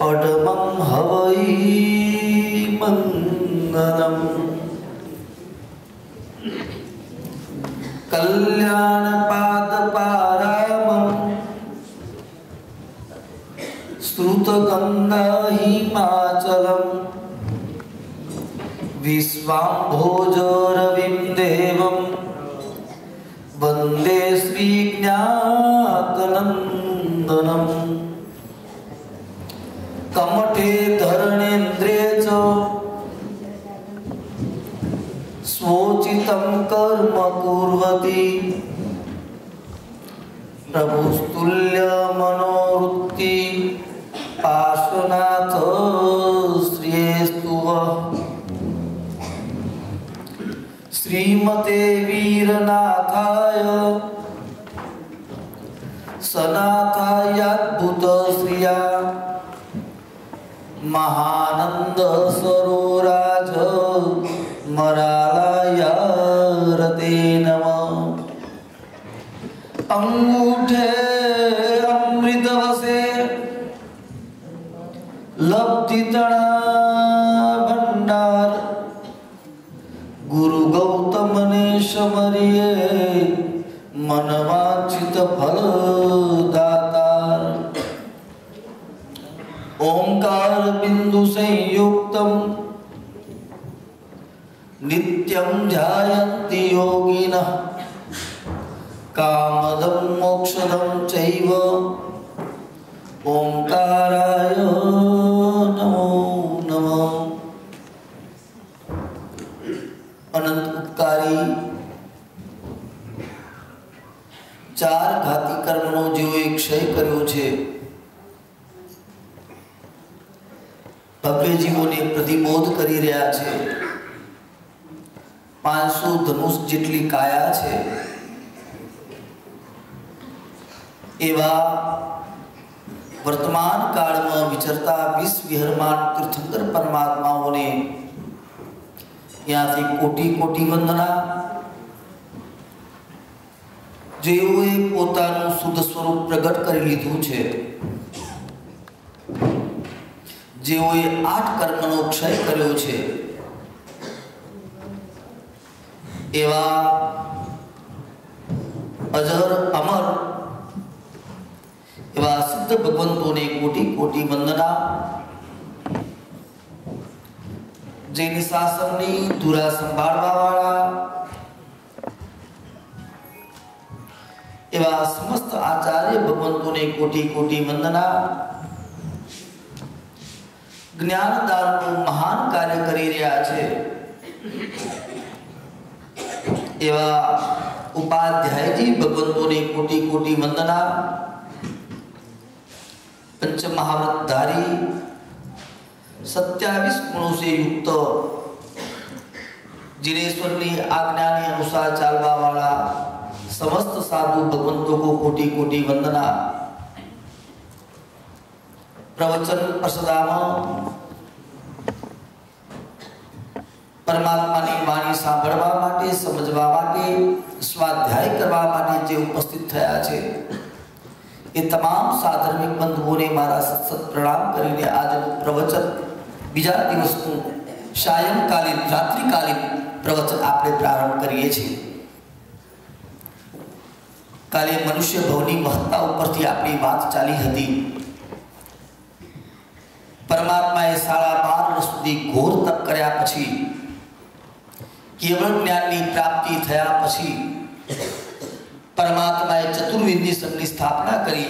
पडमं हवै मंगलम् कल्याणपादपारामं श्रुतगन्धा हिमाचलं विश्वाम्भोजरविं देवं वन्दे श्रीज्ञातनन्दनम् कमठे धरणेन्द्रे च स्वोचितं कर्म कुर्वती प्रभुस्तुल्य मनोवृत्ति पार्श्वनाथ श्रियेस्तुव श्रीमते वीरनाथाय सनाथायाद्भुत श्रिया महानंद सरोराज मरालयारते नमः। अंगूठे अमृतवसे लब्धितणा भंडार गुरु गौतम ने शमरिये मनवांचित फल दातार। ओंकार बिंदु संयुक्तम नित्यं ध्यायन्ति योगिनः कामदं मोक्षदं चैव ओंकाराय नमो नमः। अनंत उपकारी चार घाती कर्मनो जेओए क्षय कर्यो छे भव्य जीवोने प्रतिबोध करी रह्या छे। 500 धनुष जेटली काया छे एवा वर्तमान काल में विचरता विश्व विहरमान तीर्थंकर परमात्माओने याथी कोटि कोटि वंदना। जेओए पोतानुं शुद्ध स्वरूप प्रगट करी लीधुं छे, जेओए 8 कर्मनो क्षय कर्यो छे एवा अजर अमर एवा सिद्ध भगवंतोने कोटि कोटि वंदना। जेनी शासननी धुरा संभाळवा वाळा एवा समस्त आचार्य भगवंतोने कोटि कोटि वंदना। ज्ञानदानનું महान कार्य કરી રહ્યા છે એવા ઉપાધ્યાયજી ભગવંતોને કોટી કોટી વંદના। पंचमहाव्रतधारी 27 गुणों से युक्त जिनेश्वरनी आज्ञा ने अनुसार चालवा वाला समस्त साधु भगवंतों को कोटि कोटि वंदना। प्रवचन प्रसदामा परमात्मानी वाणी सांभळवा माटे समझवा माटे स्वाध्याय करवा माटे जे उपस्थित थया छे ए तमाम साधर्मिक बंधुओने मारा सत्सत प्रणाम करीने આજનું प्रवचन बीजा दिवसનું सायंकालीन रात्रिकालीन प्रवचन आपणे प्रारंभ करीए छीए। काले मनुष्य भवनी महत्ता उपरथी आपणी વાત ચાલી હતી। परमात्माए 12.5 वर्ष सुधी घोर तप कर्या पछी केवल ज्ञाननी प्राप्ति थया पछी परमात्माए चतुर्विधि संघनी स्थापना करी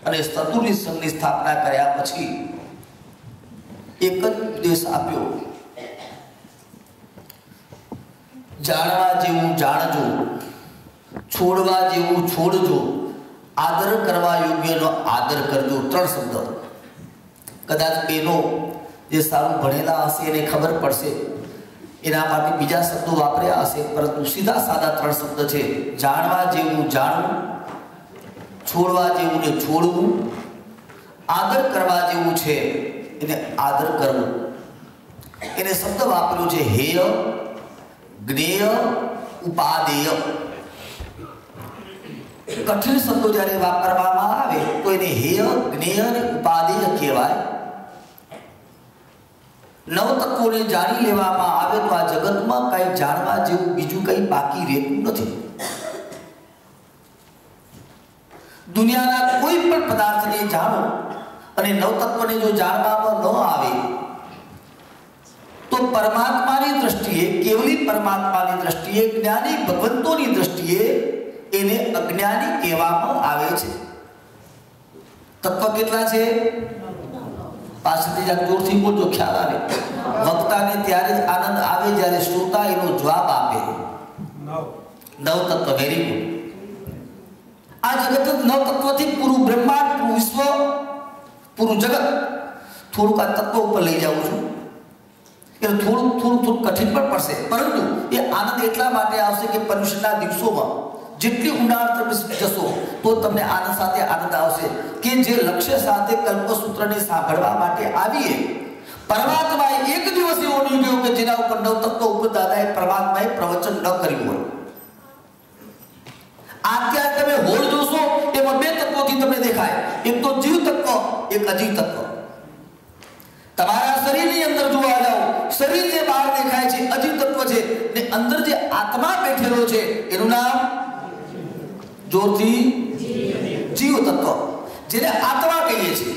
अने चतुर्विधि संघनी स्थापना कर्या पछी एक ज उपदेश आप्यो, जाणवा जेवुं जाणजो, छोड़वा जेवुं छोड़जो, आदर करवा योग्यनो आदर करजो। 3 शब्द कदाच बेनो जे सारू भणेला हशे एने खबर पड़शे एना माटे बीजा शब्दों वापर्या हशे, परंतु सीधा सादा 3 शब्द छे। जाणवा जेवुं जाणवुं, छोड़वा जेवुं ने छोड़वुं, आदर करवा जेवुं छे एने आदर करवुं। एने शब्द वापर्यो छे हेय, ज्ञेय, उपादेय। कठिन शब्दों જ્યારે વાપરવામાં આવે તો એને હેય, જ્ઞેય અને ઉપાદેય કહેવાય। નવ તત્વોને જાણી લેવામાં આવે તો આ જગતમાં કંઈ જાણવા જેવું બીજું કંઈ બાકી રહેતું નથી. દુનિયાના કોઈ પણ પદાર્થને જાણો અને નવ તત્વને જો જાણવામાં ન આવે તો પરમાત્માની દ્રષ્ટિએ, કેવલી પરમાત્માની દ્રષ્ટિએ, જ્ઞાની ભગવંતોની દ્રષ્ટિએ એને અજ્ઞાની કહેવામાં આવે છે. તત્વ કેટલા છે? પાછળથી જોરથી બોલજો, ખ્યાલ આવે. વક્તાને ત્યારે જ આનંદ આવે જ્યારે શ્રોતા એનો જવાબ આપે. નવ તત્વ. Very good. આ જગત નવ તત્વથી પૂરું બ્રહ્માંડ, પૂરું વિશ્વ, પૂરું જગત. થોડુંક આ તત્વ ઉપર લઈ જાઉં છું એટલે થોડું કઠિન પણ પડશે, પરંતુ એ આનંદ એટલા માટે આવશે કે પર્યુષણના દિવસોમાં જેટલી ઊંડાણ તમે જશો તો તમને આનંદ સાથે આનંદ આવશે કે જે લક્ષ્ય સાથે કલ્પસૂત્રને સાંભળવા માટે આવીએ. પરમાત્માએ એક દિવસ એવો નહીં ગયો કે જેના ઉપર નવ તત્વ ઉપર દાદાએ પરમાત્માએ પ્રવચન ન કર્યું હોય. અત્યારે તમે હોળ જોશો એમાં બે તત્વોથી તમને દેખાય, એક તો જીવ તત્વ, એક અજીવ તત્વ. તમારા શરીરની અંદર જોવા જાઓ, શરીર જે બહાર દેખાય છે અજીવ તત્વ છે, ને અંદર જે આત્મા બેઠેલો છે એનું નામ જોરથી જીવ તત્વ, જેને આત્મા કહીએ છીએ.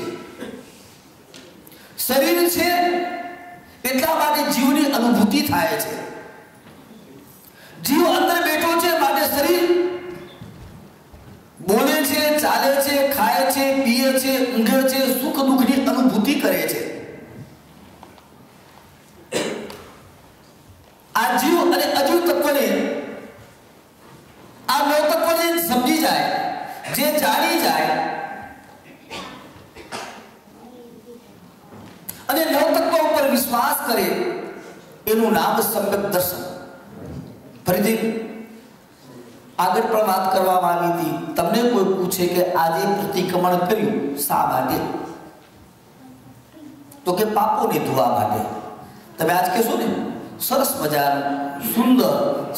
શરીર છે એટલા માટે જીવની અનુભૂતિ થાય છે. જીવ અંદર બેઠો છે માટે શરીર બોલે છે, ચાલે છે, ખાય છે, પીએ છે, ઊંઘે છે, સુખ દુઃખની અનુભૂતિ કરે છે. આ જીવ અને અજીવ તત્વને, આ નવ તત્વને સમજી જાય, જે જાણી જાય અને નવ તત્વ ઉપર વિશ્વાસ કરે એનું નામ સમ્યક દર્શન. ફરીથી આગળ પણ વાત કરવામાં આવી હતી. તમને કોઈ પૂછે કે આજે પ્રતિક્રમણ કર્યું શા માટે? તો કે પાપોને ધોવા માટે. તમે આજ કહેશો ને સરસ મજાનું સુંદર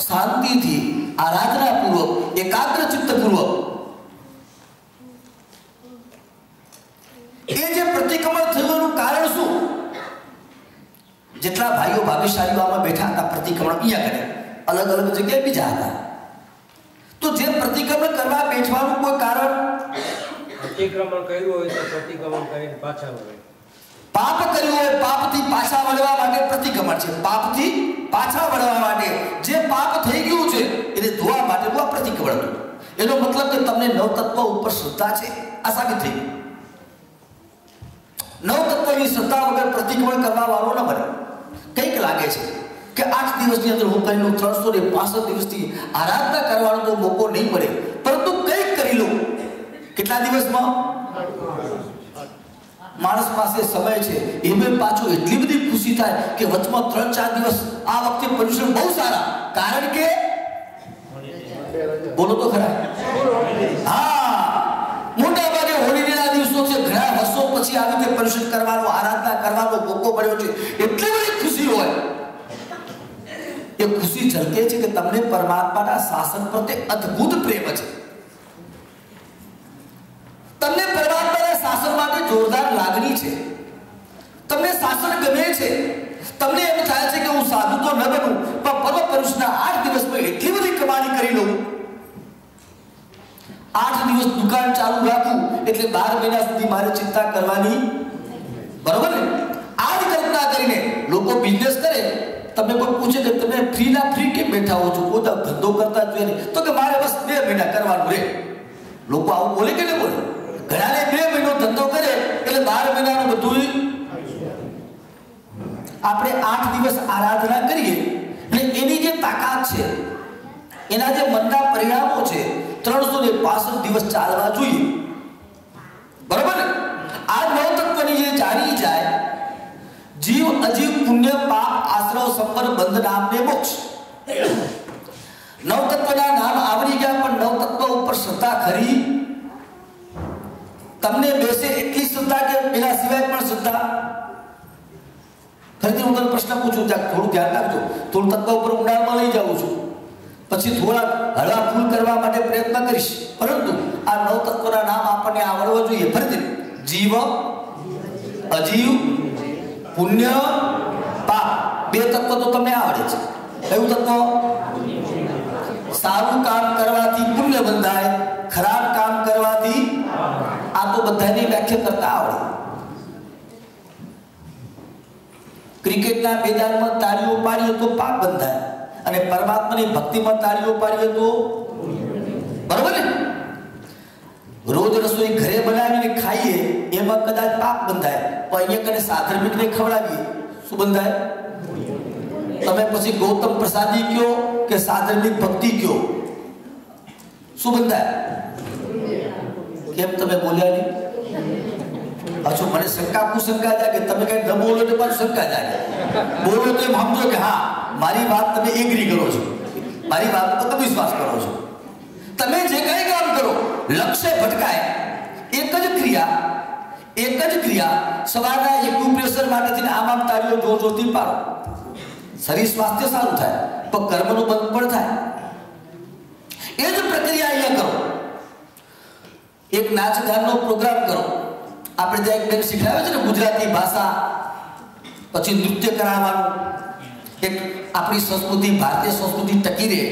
શાંતિથી આરાધનાપૂર્વક એકાગ્ર ચિત્તપૂર્વક એ જે પ્રતિક્રમણ થયું કારણ શું? જેટલા ભાઈઓ ભાગ્યશાળીઓ આમાં બેઠા હતા પ્રતિક્રમણ અહીંયા કરે, અલગ અલગ જગ્યાએ બીજા હતા. તો જે પ્રતિક્રમણ કરવા બેઠવાનું કોઈ કારણ? પ્રતિક્રમણ કર્યું હોય તો પ્રતિક્રમણ કરીને પાછા વળે. પાપ કર્યું હોય પાપથી પાછા વળવા માટે પ્રતિક્રમણ છે. પાપથી પાછા વળવા માટે, જે પાપ થઈ ગયું છે એને ધોવા માટે આ પ્રતિક્રમણ હતું. એનો મતલબ કે તમને નવ તત્વ ઉપર શ્રદ્ધા છે, આ સાબિત થઈ ગયું. નવ તત્વની શ્રદ્ધા વગર પ્રતિક્રમણ કરવા વાળો ન બને. કંઈક લાગે છે કે 8 દિવસની અંદર હું કહી લઉં, 365 દિવસથી આરાધના કરવાનો તો મોકો નહીં મળે, પરંતુ કંઈક કરી લઉં. કેટલા દિવસમાં? માણસ પાસે સમય છે, એમાં પાછું એટલી બધી ખુશી થાય કે વચમાં 3-4 દિવસ આ વખતે પર્યુષણ બહુ સારા, કારણ કે બોલો તો ખરા. હા, મોટા ભાગે હોળીના દિવસો છે, ઘણા વર્ષો પછી આવી રીતે પર્યુષણ કરવાનો, આરાધના કરવાનો મોકો મળ્યો છે, એટલી બધી ખુશી હોય. એ ખુશી ઝલકે છે કે તમને પરમાત્માના શાસન પ્રત્યે અદ્ભુત પ્રેમ છે. તમને પરમાત્માના શાસન માટે જોરદાર લાગણી છે. તમને શાસન ગમે છે. તમને એમ થાય છે કે હું સાધુ તો ન બનું, પણ પરમ પુરુષના 8 દિવસમાં એટલી બધી કમાણી કરી લઉં. 8 દિવસ દુકાન ચાલુ રાખું એટલે 12 મહિના સુધી મારે ચિંતા કરવાની, બરોબર ને? આ જ કલ્પના કરીને લોકો બિઝનેસ કરે. તમને કોઈ પૂછે કે તમે ફ્રી કેમ બેઠા હો છો, પોતા ધંધો કરતા જોઈએ ને, તો કે મારે બસ 2 મહિના કરવાનું રહે. લોકો આવું બોલે કે નહીં બોલે? ઘણાને 2 મહિનો ધંધો કરે એટલે 12 મહિનાનું બધું. આપણે 8 દિવસ આરાધના કરીએ એટલે એની જે તાકાત છે, એના જે મનના પરિણામો છે, 365 દિવસ ચાલવા જોઈએ, બરોબર ને? આ નવ તત્વની જે જાણી જાય, જીવ અજીવ પુણ્ય પાપ આશ્રવ સંપર બંધ નામ ને મોક્ષ. નવ તત્વના નામ આવડી ગયા, પણ નવ તત્વ ઉપર શ્રદ્ધા ખરી તમને બેસે એટલી શ્રદ્ધા કે એના સિવાય પણ શ્રદ્ધા? ફરીથી હું તમને પ્રશ્ન પૂછું, થોડું ધ્યાન રાખજો. થોડું તત્વ ઉપર ઊંડાણમાં લઈ જાઉં છું, પછી થોડા હળવા ફૂલ કરવા માટે પ્રયત્ન કરીશ, પરંતુ આ નવ તત્વના નામ આપણને આવડવા જોઈએ. ફરીથી જીવ, અજીવ, પુણ્ય, બે તત્વ તો તમને આવડે છે. કયું તત્વ? સારું કામ કરવાથી પુણ્ય બંધાય, ખરાબ કામ કરવાથી આ તો બધાની વ્યાખ્યા કરતા આવડે. ક્રિકેટના મેદાનમાં તાળીઓ પાડીએ તો પાપ બંધાય અને પરમાત્માની ભક્તિમાં તાળીઓ પાડીએ તો બરોબર ને. રોજ રસોઈ ઘરે બનાવીને ખાઈએ એમાં કદાચ પાપ બંધાય, પણ અહીંયા કને સાધર્મિકને ખવડાવીએ શું બંધાય? તમે પછી ગૌતમ પ્રસાદી કયો કે સાધર્મિક ભક્તિ કયો, શું બંધાય? કેમ તમે બોલ્યા નહીં? પાછું મને શંકા જાય કે તમે કઈ ન બોલો તો પણ શંકા જાય. બોલો તો એમ સમજો કે હા મારી વાત તમે એગ્રી કરો છો, મારી વાત પર તમે વિશ્વાસ કરો છો. તમે જે કઈ કામ કરો લક્ષ્ય ભટકાય, એક જ ક્રિયા સવારના એક્યુપ્રેશર માટેથી આમ તાળીઓ જોર જોરથી પાડો, શરીર સ્વાસ્થ્ય સારું થાય પણ કર્મનું બંધ પણ થાય. એ જ પ્રક્રિયા અહીંયા કરો. એક નાચ ગાનનો પ્રોગ્રામ કરો. આપણે ત્યાં એક બેન શીખડાવે છે ને ગુજરાતી ભાષા, પછી નૃત્ય કરાવવાનું. એક આપણી સંસ્કૃતિ, ભારતીય સંસ્કૃતિ ટકી રહે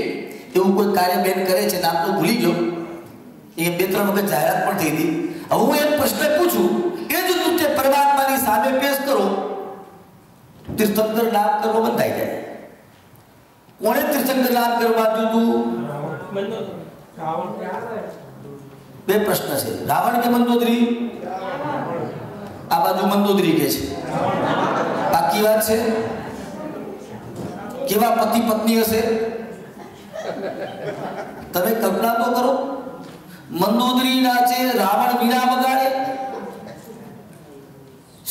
એવું કોઈ કાર્ય બેન કરે છે, નામ તો ભૂલી ગયો, એ 2-3 વખત જાહેરાત પણ થઈ હતી. હવે હું એક પ્રશ્ન પૂછું, એ જ નૃત્ય પરમાત્માની સામે પેશ કરો, તીર્થંકર નામ કરવા બંધાઈ જાય. કોણે તીર્થંકર નામ કરવા દીધું? બે પ્રશ્ન છે, રાવણ કે મંદોદરી? આ બાજુ મંદોદરી કે છે, બાકી વાત છે. કેવા પતિ પત્ની હશે તમે કલ્પના તો કરો. મંદોદરી નાચે, રાવણ વીણા વગાડે,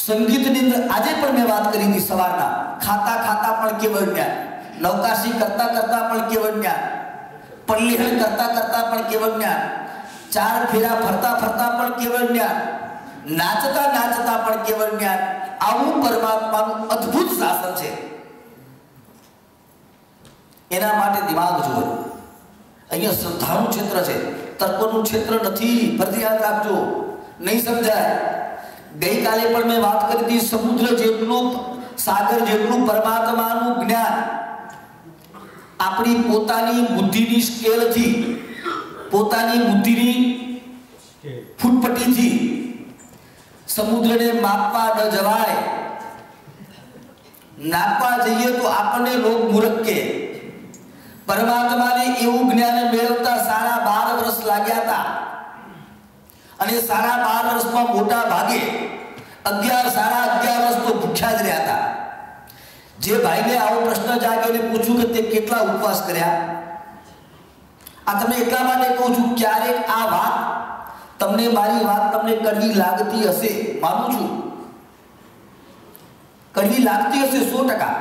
સંગીતની અંદર આજે પણ મેં વાત કરી હતી સવારના, ખાતા પણ કેવળ જ્ઞાન, નવકાશી કરતા પણ કેવળ જ્ઞાન, પલ્લીહળ કરતા પણ કેવળ જ્ઞાન, 4 ફેરા ફરતા પણ કેવળ જ્ઞાન, નાચતા પણ કેવળ જ્ઞાન. આવું પરમાત્માનું અદ્ભુત શાસન છે. એના માટે દિમાગ જુઓ. અહીંયા શ્રદ્ધાનું ક્ષેત્ર છે, તર્કનું ક્ષેત્ર નથી. ફરતી યાદ રાખજો, નહીં સમજાય. ગઈકાલે પણ મેં વાત કરી હતી, સમુદ્ર જેટલું, સાગર જેટલું પરમાત્માનું જ્ઞાન આપણી પોતાની બુદ્ધિની સ્કેલથી, પોતાની બુદ્ધિની ફૂટપટ્ટીથી સમુદ્રને માપવા ન જવાય. નાપવા જઈએ તો આપણને લોક મૂર્ખ કે. પરમાત્માને એવું જ્ઞાન મેળવતા 12.5 વર્ષ લાગ્યા હતા, અને 12.5 વર્ષમાં મોટા ભાગે 11.5 વર્ષ તો ભૂખ્યા જ રહ્યા હતા. જે ભાઈને આવો પ્રશ્ન જાગ્યો ને પૂછ્યું કે તે કેટલા ઉપવાસ કર્યા, આ તમને એટલા માટે કહું છું, ક્યારેક આ વાત તમને, મારી વાત તમને કડવી લાગતી હશે, માનું છું કડવી લાગતી હશે 100%.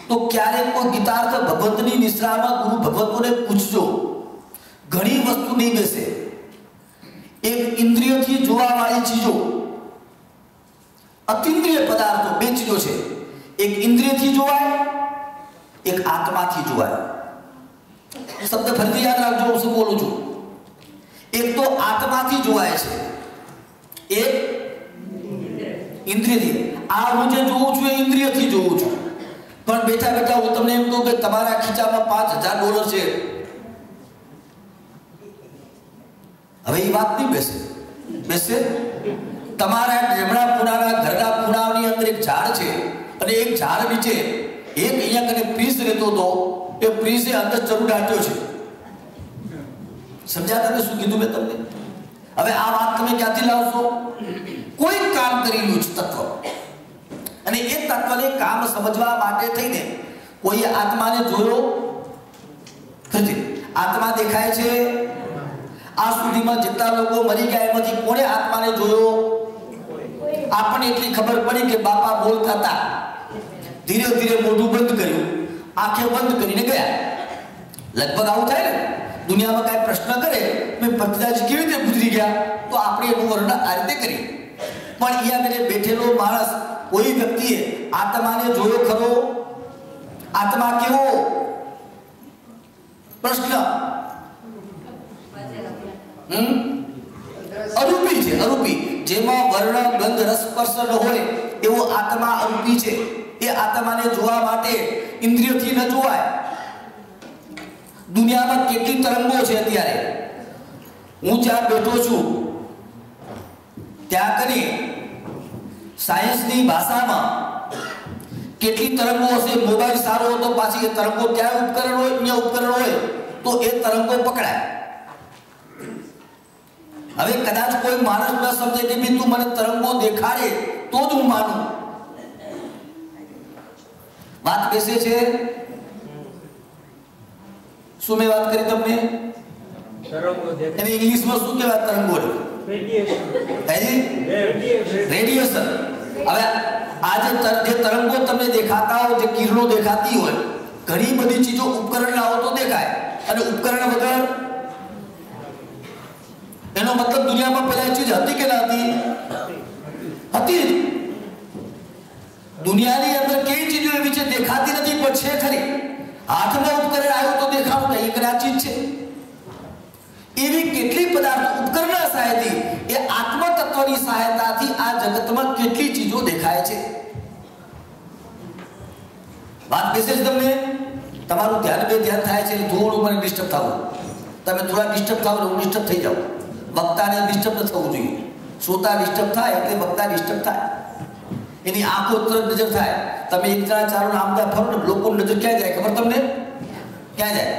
તો ક્યારેક કોઈ ગીતાર્થ ભગવંતની નિશ્રામાં ગુરુ ભગવંતોને પૂછજો. ઘણી વસ્તુ નહીં બેસે. એક ઇન્દ્રિયથી જોવાવાળી ચીજો, અતિન્દ્રિય પદાર્થો, 2 ચીજો છે. એક ઇન્દ્રિયથી જોવાય, એક આત્માથી જોવાય. શબ્દ ફરીથી યાદ રાખજો, હું શું બોલું છું. એક તો આત્માથી જોવાય છે, એક ઇન્દ્રિયથી. આ હું જે જોઉં છું એ ઇન્દ્રિયથી જોઉં છું. પણ બેઠા હું તમને એમ કહું કે તમારા ખીચામાં $5000 છે, હવે એ વાત નહીં બેસે. તમારા જમણા ખૂણાના ઘરના ખૂણાની અંદર એક ઝાડ છે, અને એક ઝાડ નીચે એક અહીંયા કને પ્રીસ રહેતો હતો, એ પ્રીસે અંદર ચરૂ દાટ્યો છે. સમજ્યા તમે શું કીધું મેં તમને? હવે આ વાત તમે ક્યાંથી લાવશો? કોઈ કામ કરેલું જ તત્વ, અને એ તત્વને કામ સમજવા માટે થઈને કોઈ આત્માને જોયો નથી. આત્મા દેખાય છે. આ સુધીમાં જેટલા લોકો મરી ગયા એમાંથી કોણે આત્માને જોયો? આપણને એટલી ખબર પડી કે બાપા બોલતા હતા, ધીરે ધીરે મોઢું બંધ કર્યું, આંખે બંધ કરીને ગયા. લગભગ આવું થાય ને, દુનિયામાં કાંઈ પ્રશ્ન કરે મેં ભક્તિદાસજી કેવી રીતે ગુજરી ગયા, તો આપણે એનું વર્ણન આ રીતે કરીએ. પણ અહીંયા બેઠેલો માણસ, કોઈ વ્યક્તિએ આત્માને જોયો ખરો? આત્મા કેવો? પ્રશ્ન. અરૂપી છે, અરૂપી. જેમાં વર્ણ ગંધ રસ સ્પર્શ ન હોય એવો આત્મા અરૂપી છે. એ આત્માને જોવા માટે ઇન્દ્રિયથી ન જોવાય. દુનિયામાં કેટલી તરંગો છે. અત્યારે હું જ્યાં બેઠો છું ત્યાં કરી સાયન્સની ભાષામાં કેટલી તરંગો હશે. મોબાઈલ સારો હતો પાછી એ તરંગો ત્યાં ઉપકરણ હોય ત્યાં ઉપકરણ હોય તો એ તરંગો પકડાય. હવે કદાચ કોઈ માણસ ન સમજે કે બી તું મને તરંગો દેખાડે તો જ હું માનું. વાત બેસે છે. શું મેં વાત કરી તમને? એને ઇંગ્લિશમાં શું કહેવાય તરંગો? રેડિયેશન. હવે આ જે તરંગો તમને દેખાતા હોય, જે કિરણો દેખાતી હોય, ઘણી બધી ચીજો ઉપકરણ લાવો તો દેખાય અને ઉપકરણ વગર એનો મતલબ દુનિયામાં પહેલા ચીજ હતી કે ના હતી? હતી. દુનિયાની અંદર કઈ ચીજો એવી છે દેખાતી નથી પણ છે ખરી. હાથમાં ઉપકરણ આવ્યું તો દેખાડું કઈ કે આ ચીજ છે. એવી કેટલી પદાર્થો ઉપકરણના સહાયથી એ આત્મ તત્વની સહાયતાથી આ જગતમાં કેટલી ચીજો દેખાય છે. વાત બેસે છે તમને? તમારું ધ્યાન થાય છે એટલે થોડું મને ડિસ્ટર્બ થવું. તમે થોડા ડિસ્ટર્બ થાવ એટલે હું ડિસ્ટર્બ થઈ જાઉં. વક્તાને ડિસ્ટર્બ ન થવું જોઈએ. શ્રોતા ડિસ્ટર્બ થાય એટલે વક્તા ડિસ્ટર્બ થાય. એની આંખો તરફ નજર થાય. તમે એક જણા ચારો આમદા ફરો ને લોકોની નજર ક્યાં જાય ખબર તમને? ક્યાં જાય?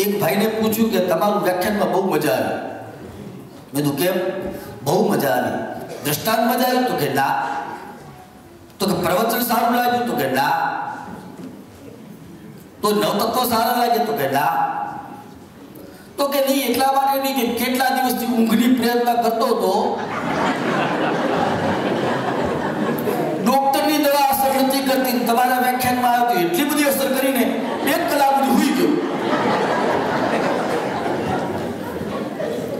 એક ભાઈને પૂછ્યું કે તમારું વ્યાખ્યાનમાં બહુ મજા આવી. મેં કીધું કેમ? બહુ મજા આવી. દ્રષ્ટાંત મજા આવી? તો કે ના. તો કે પ્રવચન સારું લાગ્યું? તો કે ના. તો નવતત્વ સારા લાગે? તો કે ના. તો કે નહીં એટલા માટે નહીં કે કેટલા દિવસથી ઊંઘની પ્રયત્ન કરતો હતો, ડોક્ટરની દવા અસર નથી કરતી, તમારા વ્યાખ્યાનમાં આવ્યો તો એટલી બધી અસર કરીને 1 કલાક સુધી હુઈ ગયો.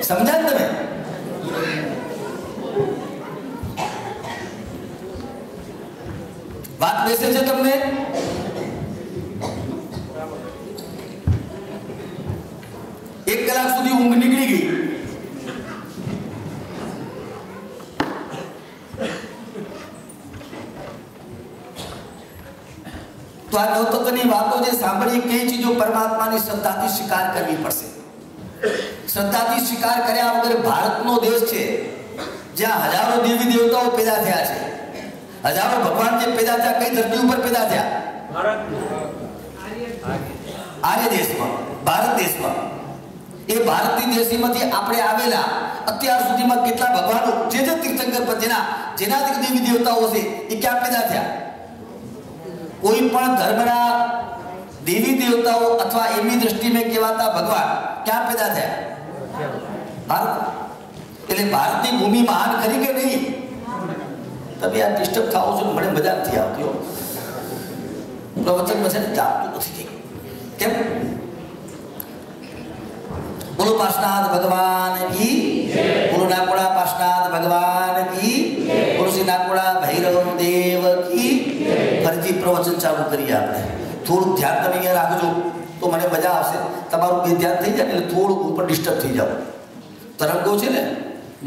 સમજાય તમે? વાત બેસે છે તમને? એક કલાક સુધી ઊંઘ નીકળી ગઈ. તો આ નવતત્વની વાતો જે સાંભળી કઈ ચીજો પરમાત્માની શ્રદ્ધાથી સ્વીકાર કરવી પડશે. શ્રદ્ધાથી સ્વીકાર કર્યા વગર ભારતનો દેશ છે જ્યાં હજારો દેવી દેવતાઓ પેદા થયા છે. હજારો ભગવાન જે પેદા થયા કઈ ધરતી ઉપર પેદા થયા? આર્ય દેશમાં, ભારત દેશમાં. એ ભારતની દેશીમાંથી આપણે આવેલા અત્યાર સુધીમાં કેટલા ભગવાનો જે તીર્થંકર પર જેના દેવી દેવતાઓ છે એ ક્યાં પેદા થયા? કોઈ પણ ધર્મના દેવી દેવતાઓ અથવા એમની દ્રષ્ટિમાં કહેવાતા ભગવાન ક્યાં પેદા થયા? ભારત. એટલે ભારતની ભૂમિ મહાન ખરી કે નહીં? તમે આ ડિસ્ટર્બ થાઓ છો, મને મજા નથી આવતી. પ્રવચનમાં છે ને ચાલતું નથી. કેમ? બોલો પાર્શનાથ ભગવાન કી. બોલો નાકોડા પાર્શનાથ ભગવાન કી. બોલો શ્રી નાકોડા ભૈરવ દેવ કી. ફરીથી પ્રવચન ચાલુ કરીએ આપણે. થોડુંક ધ્યાન તમે અહીંયા રાખજો તો મને મજા આવશે. તમારું બે ધ્યાન થઈ જાય એટલે થોડુંક ઉપર ડિસ્ટર્બ થઈ જાવ. તરંગો છે ને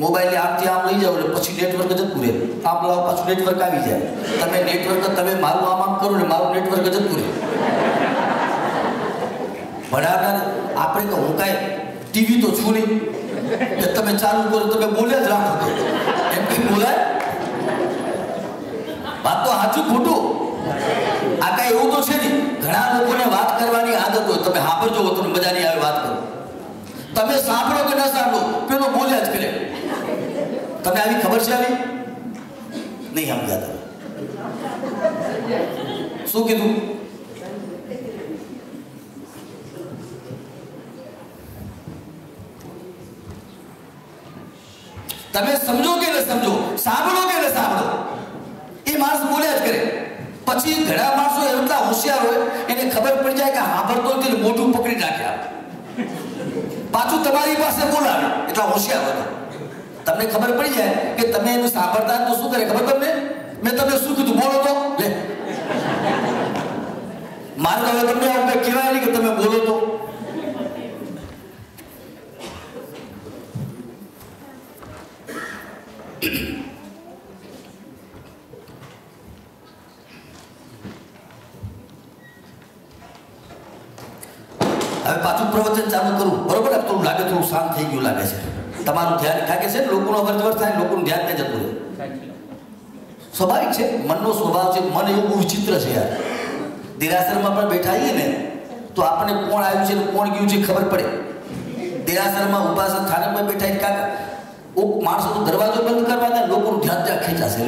મોબાઈલ આમથી આમ લઈ જાવ એટલે પછી નેટવર્ક જતું રહે. આમ લાવો પાછું નેટવર્ક આવી જાય. તમે નેટવર્ક તમે મારું આમ કરો ને મારું નેટવર્ક જતું રહે. ભણાવનાર આપણે તો હું કાંઈ ટીવી તો છું નહીં કે તમે ચાલુ કરો તમે બોલ્યા જ રાખો. એમ કઈ બોલાય? વાત તો સાચું ખોટું? આ કાંઈ એવું તો છે નહીં. ઘણા લોકોને વાત કરવાની આદત હોય. તમે સાંભળજો તમને મજા નહીં આવે વાત કરો. તમે સાંભળો કે ન સાંભળો પેલો બોલ્યા જ કરે. તમને આવી ખબર છે? આવી નહીં સમજ્યા તમે? શું કીધું? તમે સમજો કે ન સમજો, સાંભળો કે ન સાંભળો, એ માણસ બોલ્યા જ કરે. પછી ઘણા માણસો એટલા હોશિયાર હોય એને ખબર પડી જાય કે સાંભળતો નથી, મોઢું પકડી નાખ્યા. પાછું તમારી પાસે બોલાવે. એટલા હોશિયાર હોય. તમને ખબર પડી જાય કે તમે એનું સાંભળતા તો શું કરે ખબર તમને? મેં તમને શું કીધું? બોલો તો લે. મારે તો હવે તમને આવું કઈ કહેવાય નહીં કે તમે બોલો તો. હવે પાછું પ્રવચન ચાલુ કરું, બરોબર? થોડું લાગે, થોડું શાંત થઈ ગયું લાગે છે. તમારું ધ્યાન થાય છે, લોકોનો અવરજવર થાય, લોકોનું ધ્યાન ત્યાં જતું રહે. સ્વાભાવિક છે, મનનો સ્વભાવ છે. મન એવું બહુ વિચિત્ર છે યાર. દેરાસરમાં પણ બેઠા આવીએ ને તો આપણને કોણ આવ્યું છે કોણ ગયું છે ખબર પડે. દેરાસરમાં ઉપાસક થાને પર બેઠા કાકા માણસો દરવાજો બંધ કરવા દે, લોકોનું ધ્યાન ત્યાં ખેંચાશે.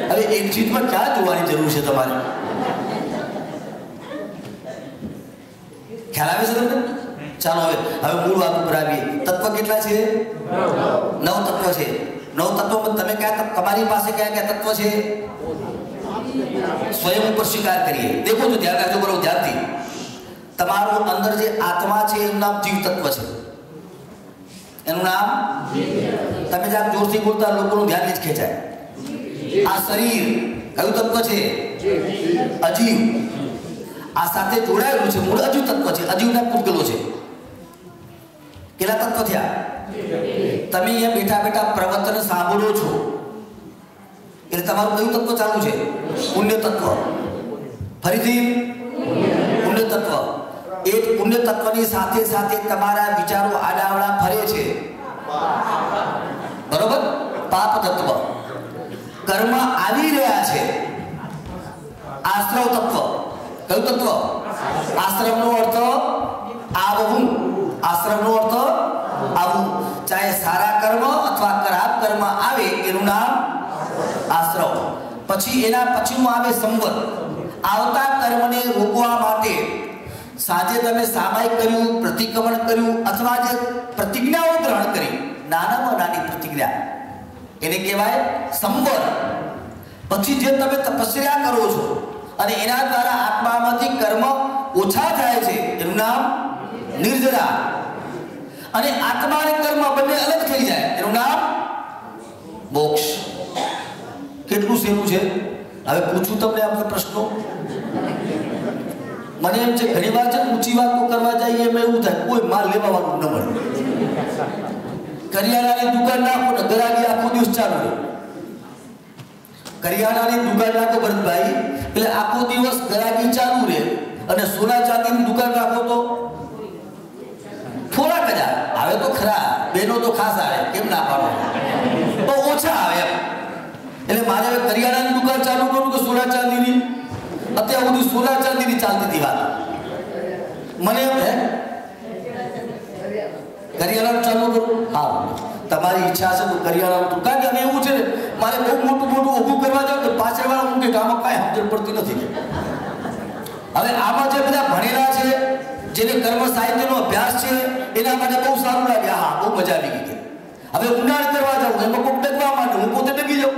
હવે એક ચીજમાં ક્યાં જોવાની જરૂર છે તમારે? ખ્યાલ આવે છે તમને? ચાલો હવે મૂળ વાત ઉપર આવીએ. તત્વ કેટલા છે? 9 તત્વ છે. 9 તત્વમાં તમે તમારી પાસે કયા કયા તત્વ છે? સ્વયં ઉપર સ્વીકાર કરીએ. દેખો તો ધ્યાન રાખજો, બરોબર ધ્યાનથી. તમારું અંદર જે આત્મા છે એનું નામ જીવ તત્વ છે. એનું નામ તમે જ્યાં જોરથી બોલતા લોકોનું ધ્યાન જ ખેંચાય. આ શરીર કયું તત્વ છે? અજીવ. આ સાથે જોડાયેલું છે, મૂળ અજીવ તત્વ છે. અજીવના પૂતગલો છે. કેટલા તત્વ થયા? તમે અહીંયા બેઠા બેઠા પ્રવચન સાંભળો છો એટલે તમારું કયું તત્વ ચાલુ છે? પુણ્ય તત્વ. ફરીથી પુણ્ય તત્વ. એ પુણ્ય તત્વની સાથે સાથે તમારા વિચારો આડાવડા ફરે છે, બરોબર? પાપ તત્વ. કર્મ આવી રહ્યા છે. આશ્રવ તત્વ. કયું તત્વ? આશ્રમનો અર્થ આવવું. આશ્રમનો અર્થ આવવું. ચાહે સારા કર્મ અથવા ખરાબ કર્મ આવે એનું નામ આશ્રવ. પછી એના પછીનું આવે સંવત. આવતા કર્મને રોકવા માટે સાંજે તમે સામાયિક કર્યું, પ્રતિક્રમણ કર્યું અથવા જે પ્રતિજ્ઞાઓ ગ્રહણ કરી, નાનામાં નાની પ્રતિજ્ઞા, એને કહેવાય સંવત. પછી જે તમે તપસ્યા કરો છો અને એના દ્વારા આત્મામાંથી કર્મ ઓછા થાય છે એનું નામ નિર્જરા. અને આત્મા અને કર્મ બંને અલગ થઈ જાય એનું નામ મોક્ષ. કેટલું સહેલું છે. હવે પૂછું તમને આપણે પ્રશ્નો. મને એમ છે ઘણી વાર છે ઊંચી વાતો કરવા જઈએ એમાં એવું થાય કોઈ માલ લેવા વાળું ન મળે. કરિયાણાની દુકાન નાખો ને ગરાગી આખો દિવસ ચાલુ રહે. કરિયાણાની દુકાન નાખો ભરતભાઈ એટલે આખો દિવસ ગરાગી ચાલુ રહે. અને સોના ચાંદીની દુકાન રાખો તો થોડાક જ આવે તો ખરા. બેનો તો ખાસ આવે, કેમ ના પાડો? તો ઓછા આવે એમ. એટલે મારે હવે કરિયાણાની દુકાન ચાલુ કરું કે સોના ચાંદીની? અત્યાર સુધી સોના ચાંદીની ચાલતી હતી વાત. મને એમ હે કરિયાણાનું ચાલુ કરું. હા, તમારી ઈચ્છા છે તો કરિયાણાનું દુકાન. કારણ કે એવું છે ને મારે બહુ મોટું ઊભું કરવા જાવ તો પાછળવાળા હું કે આમાં કાંઈ સમજણ પડતી નથી. હવે આમાં જે બધા ભણેલા છે, જેને કર્મ સાહિત્યનો અભ્યાસ છે, એના માટે બહુ સારું લાગે. હા, બહુ મજા આવી ગઈ. હવે ઉનાળ કરવા જાઉં એમાં કોઈ ડગવા માંડે, હું પોતે ડગી જાઉં,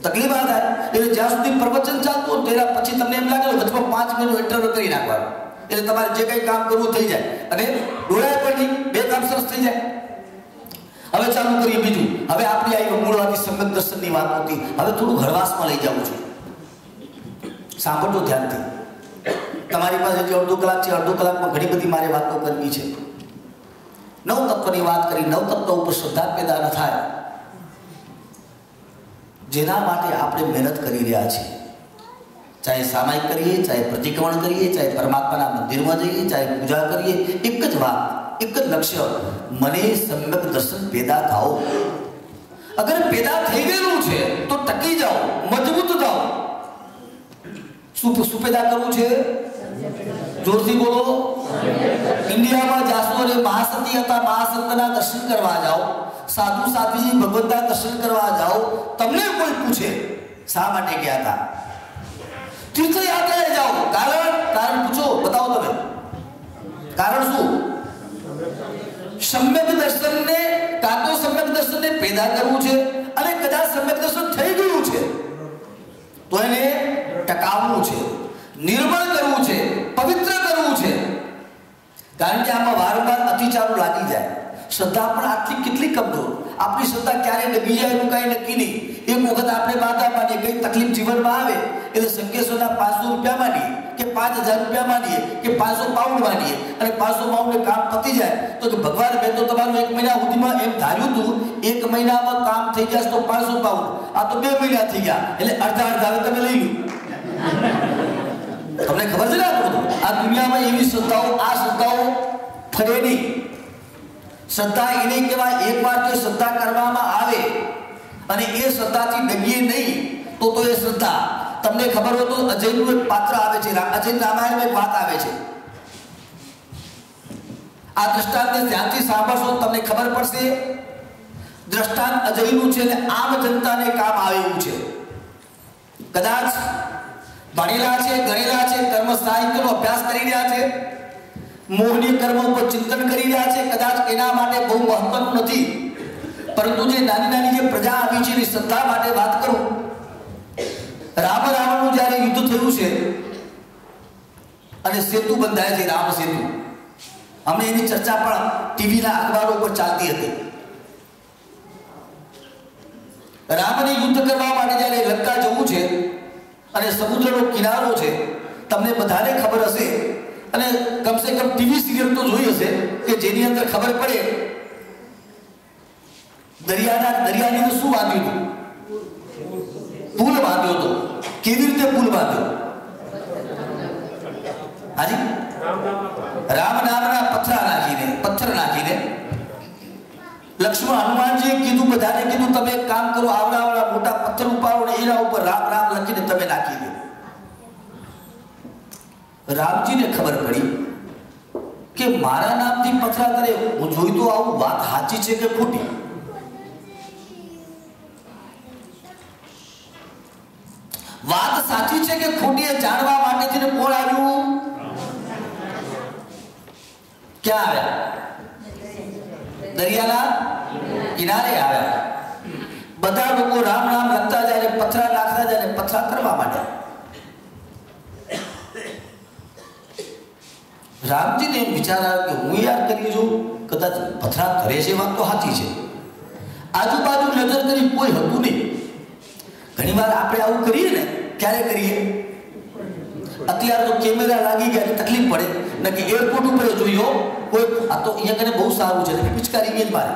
તકલીફ આ થાય. એટલે જ્યાં સુધી પ્રવચન ચાલતું હોય તેના પછી તમને એમ લાગે વચમાં 5 મિનિટ ઇન્ટરવ્યુ કરી નાખવાનું. એટલે તમારે જે કંઈ કામ કરવું થઈ જાય અને ડોળાય પણ નહીં, 2 કામ સરસ થઈ જાય. હવે ચાલુ કરીએ બીજું. હવે આપણી આવી મૂળ વાતી સમ્યક દર્શનની વાત હતી. હવે થોડું હળવાશમાં લઈ જાઉં છું. સાંભળજો ધ્યાનથી. તમારી પાસે જે અડધો કલાક છે, અડધો કલાકમાં ઘણી બધી મારે વાતો કરવી છે. 9 તત્વની વાત કરી. 9 તત્વ ઉપર શ્રદ્ધા પેદા ન થાય, જેના માટે આપણે મહેનત કરી રહ્યા છીએ. ચાહે સામાયિક કરીએ, ચાહે પ્રતિક્રમણ કરીએ, ચાહે પરમાત્માના મંદિરમાં જઈએ, ચાહે પૂજા કરીએ, એક જ વાત, એક જ લક્ષ્ય, મને સમ્યક દર્શન પેદા થાઓ. અગર પેદા થઈ ગયેલું છે તો ટકી જાઓ, મજબૂત થાઓ. શું પેદા કરવું છે? જોરથી બોલો. ઇન્ડિયામાં જાશો અને મહાસતી હતા, મહાસંતના દર્શન કરવા જાઓ, સાધુ સાધ્વીજી ભગવતના દર્શન કરવા જાઓ, તમને કોઈ પૂછે શા માટે ગયા હતા? તીર્થયાત્રાએ જાઓ, કારણ પૂછો, બતાવો તમે કારણ શું? સમ્યક દર્શનને કાં તો સમ્યક દર્શનને પેદા કરવું છે અને કદાચ સમ્યક દર્શન થઈ ગયું છે તો એને ટકાવવું છે, નિર્મળ કરવું છે, પવિત્ર કરવું છે. કારણ કે આમાં વારંવાર અતિચારો લાગી જાય. શ્રદ્ધા પણ આટલી કેટલી કમજોર. આપણી શ્રદ્ધા ક્યારે ડગી જાય એનું કાંઈ નક્કી નહીં. એક વખત આપણે બાધા માની, કંઈ તકલીફ જીવનમાં આવે એટલે સંકેશ્વરના 500 રૂપિયા માની કે 5,000 રૂપિયા માનીએ કે 500 પાઉન્ડ માનીએ અને 500 પાઉન્ડ કામ પતી જાય તો કે ભગવાન મેં તો તમારું 1 મહિના સુધીમાં એમ ધાર્યું હતું 1 મહિનામાં કામ થઈ જશે તો 500 પાઉન્ડ, આ તો 2 મહિના થઈ ગયા એટલે અડધા તમે લઈ લો. તમને ખબર છે ને આ દુનિયામાં એવી શ્રદ્ધાઓ, આ શ્રદ્ધાઓ ફરે નહીં. શ્રદ્ધા એને કહેવાય એકવાર જો શ્રદ્ધા કરવામાં આવે અને એ શ્રદ્ધાથી ડગીએ નહીં તો એ શ્રદ્ધા. તમને ખબર હોય તો અજયનું એક પાત્ર આવે છે, અજય રામાયણમાં એક વાત આવે છે. આ દ્રષ્ટાંતને ધ્યાનથી સાંભળશો તમને ખબર પડશે. દ્રષ્ટાંત અજયનું છે અને આમ જનતાને કામ આવે એવું છે. કદાચ ભણેલા છે, ગણેલા છે, કર્મ સાહિત્યનો અભ્યાસ કરી રહ્યા છે, મોહની કર્મ ઉપર ચિંતન કરી રહ્યા છે, કદાચ એના માટે બહુ મહત્વનું નથી. પરંતુ જે નાની નાની જે પ્રજા આવી છે એની શ્રદ્ધા માટે વાત કરું. રાવણનું જ્યારે યુદ્ધ થયું છે અને સેતુ બંધાય છે, રામ સેતુ, અમને એની ચર્ચા પણ ટીવીના અખબારો ઉપર ચાલતી હતી. રામને યુદ્ધ કરવા માટે જ્યારે લંકા જવું છે અને સમુદ્રનો કિનારો છે, તમને બધાને ખબર હશે અને કમસે કમ ટીવી સિરિયલ તો જોઈ હશે કે જેની અંદર ખબર પડે દરિયાની અંદર શું બાંધ્યું હતું? પુલ બાંધ્યો હતો. કેવી રીતે પુલ બાંધ્યો? હાજી, રામ નામના પથ્થર નાખીને લક્ષ્મણ હનુમાનજીએ કીધું, બધાને કીધું તમે એક કામ કરો, આવડા મોટા પથ્થર ઉપાડો ને એના ઉપર રામ રામ લખીને તમે નાખી દો. રામજીને ખબર પડી કે મારા નામથી પથરા કરે, હું જોઈ તો આવું વાત સાચી છે કે ખોટી. વાત સાચી છે કે ખોટી એ જાણવા માટે છે કોણ આવ્યું? ક્યાં આવ્યા? દરિયાના કિનારે આવ્યા. બધા લોકો રામ નામ લખતા જાય, પથરા નાખતા જાય, પથરા કરવા માંડ્યા. રામજીને એમ વિચાર આવ્યો કે હું યાર કરી છું, કદાચ પથરા કરે છે, વાત તો સાચી છે. આજુબાજુ નજર કરી કોઈ હતું નહીં. ઘણી વાર આપણે આવું કરીએ ને, ક્યારે કરીએ? અત્યારે તો કેમેરા લાગી ગયા તકલીફ પડે ને કે એરપોર્ટ ઉપર જોયો કોઈ આ તો અહીંયા કને બહુ સારું છે પિચકારી જ મારે.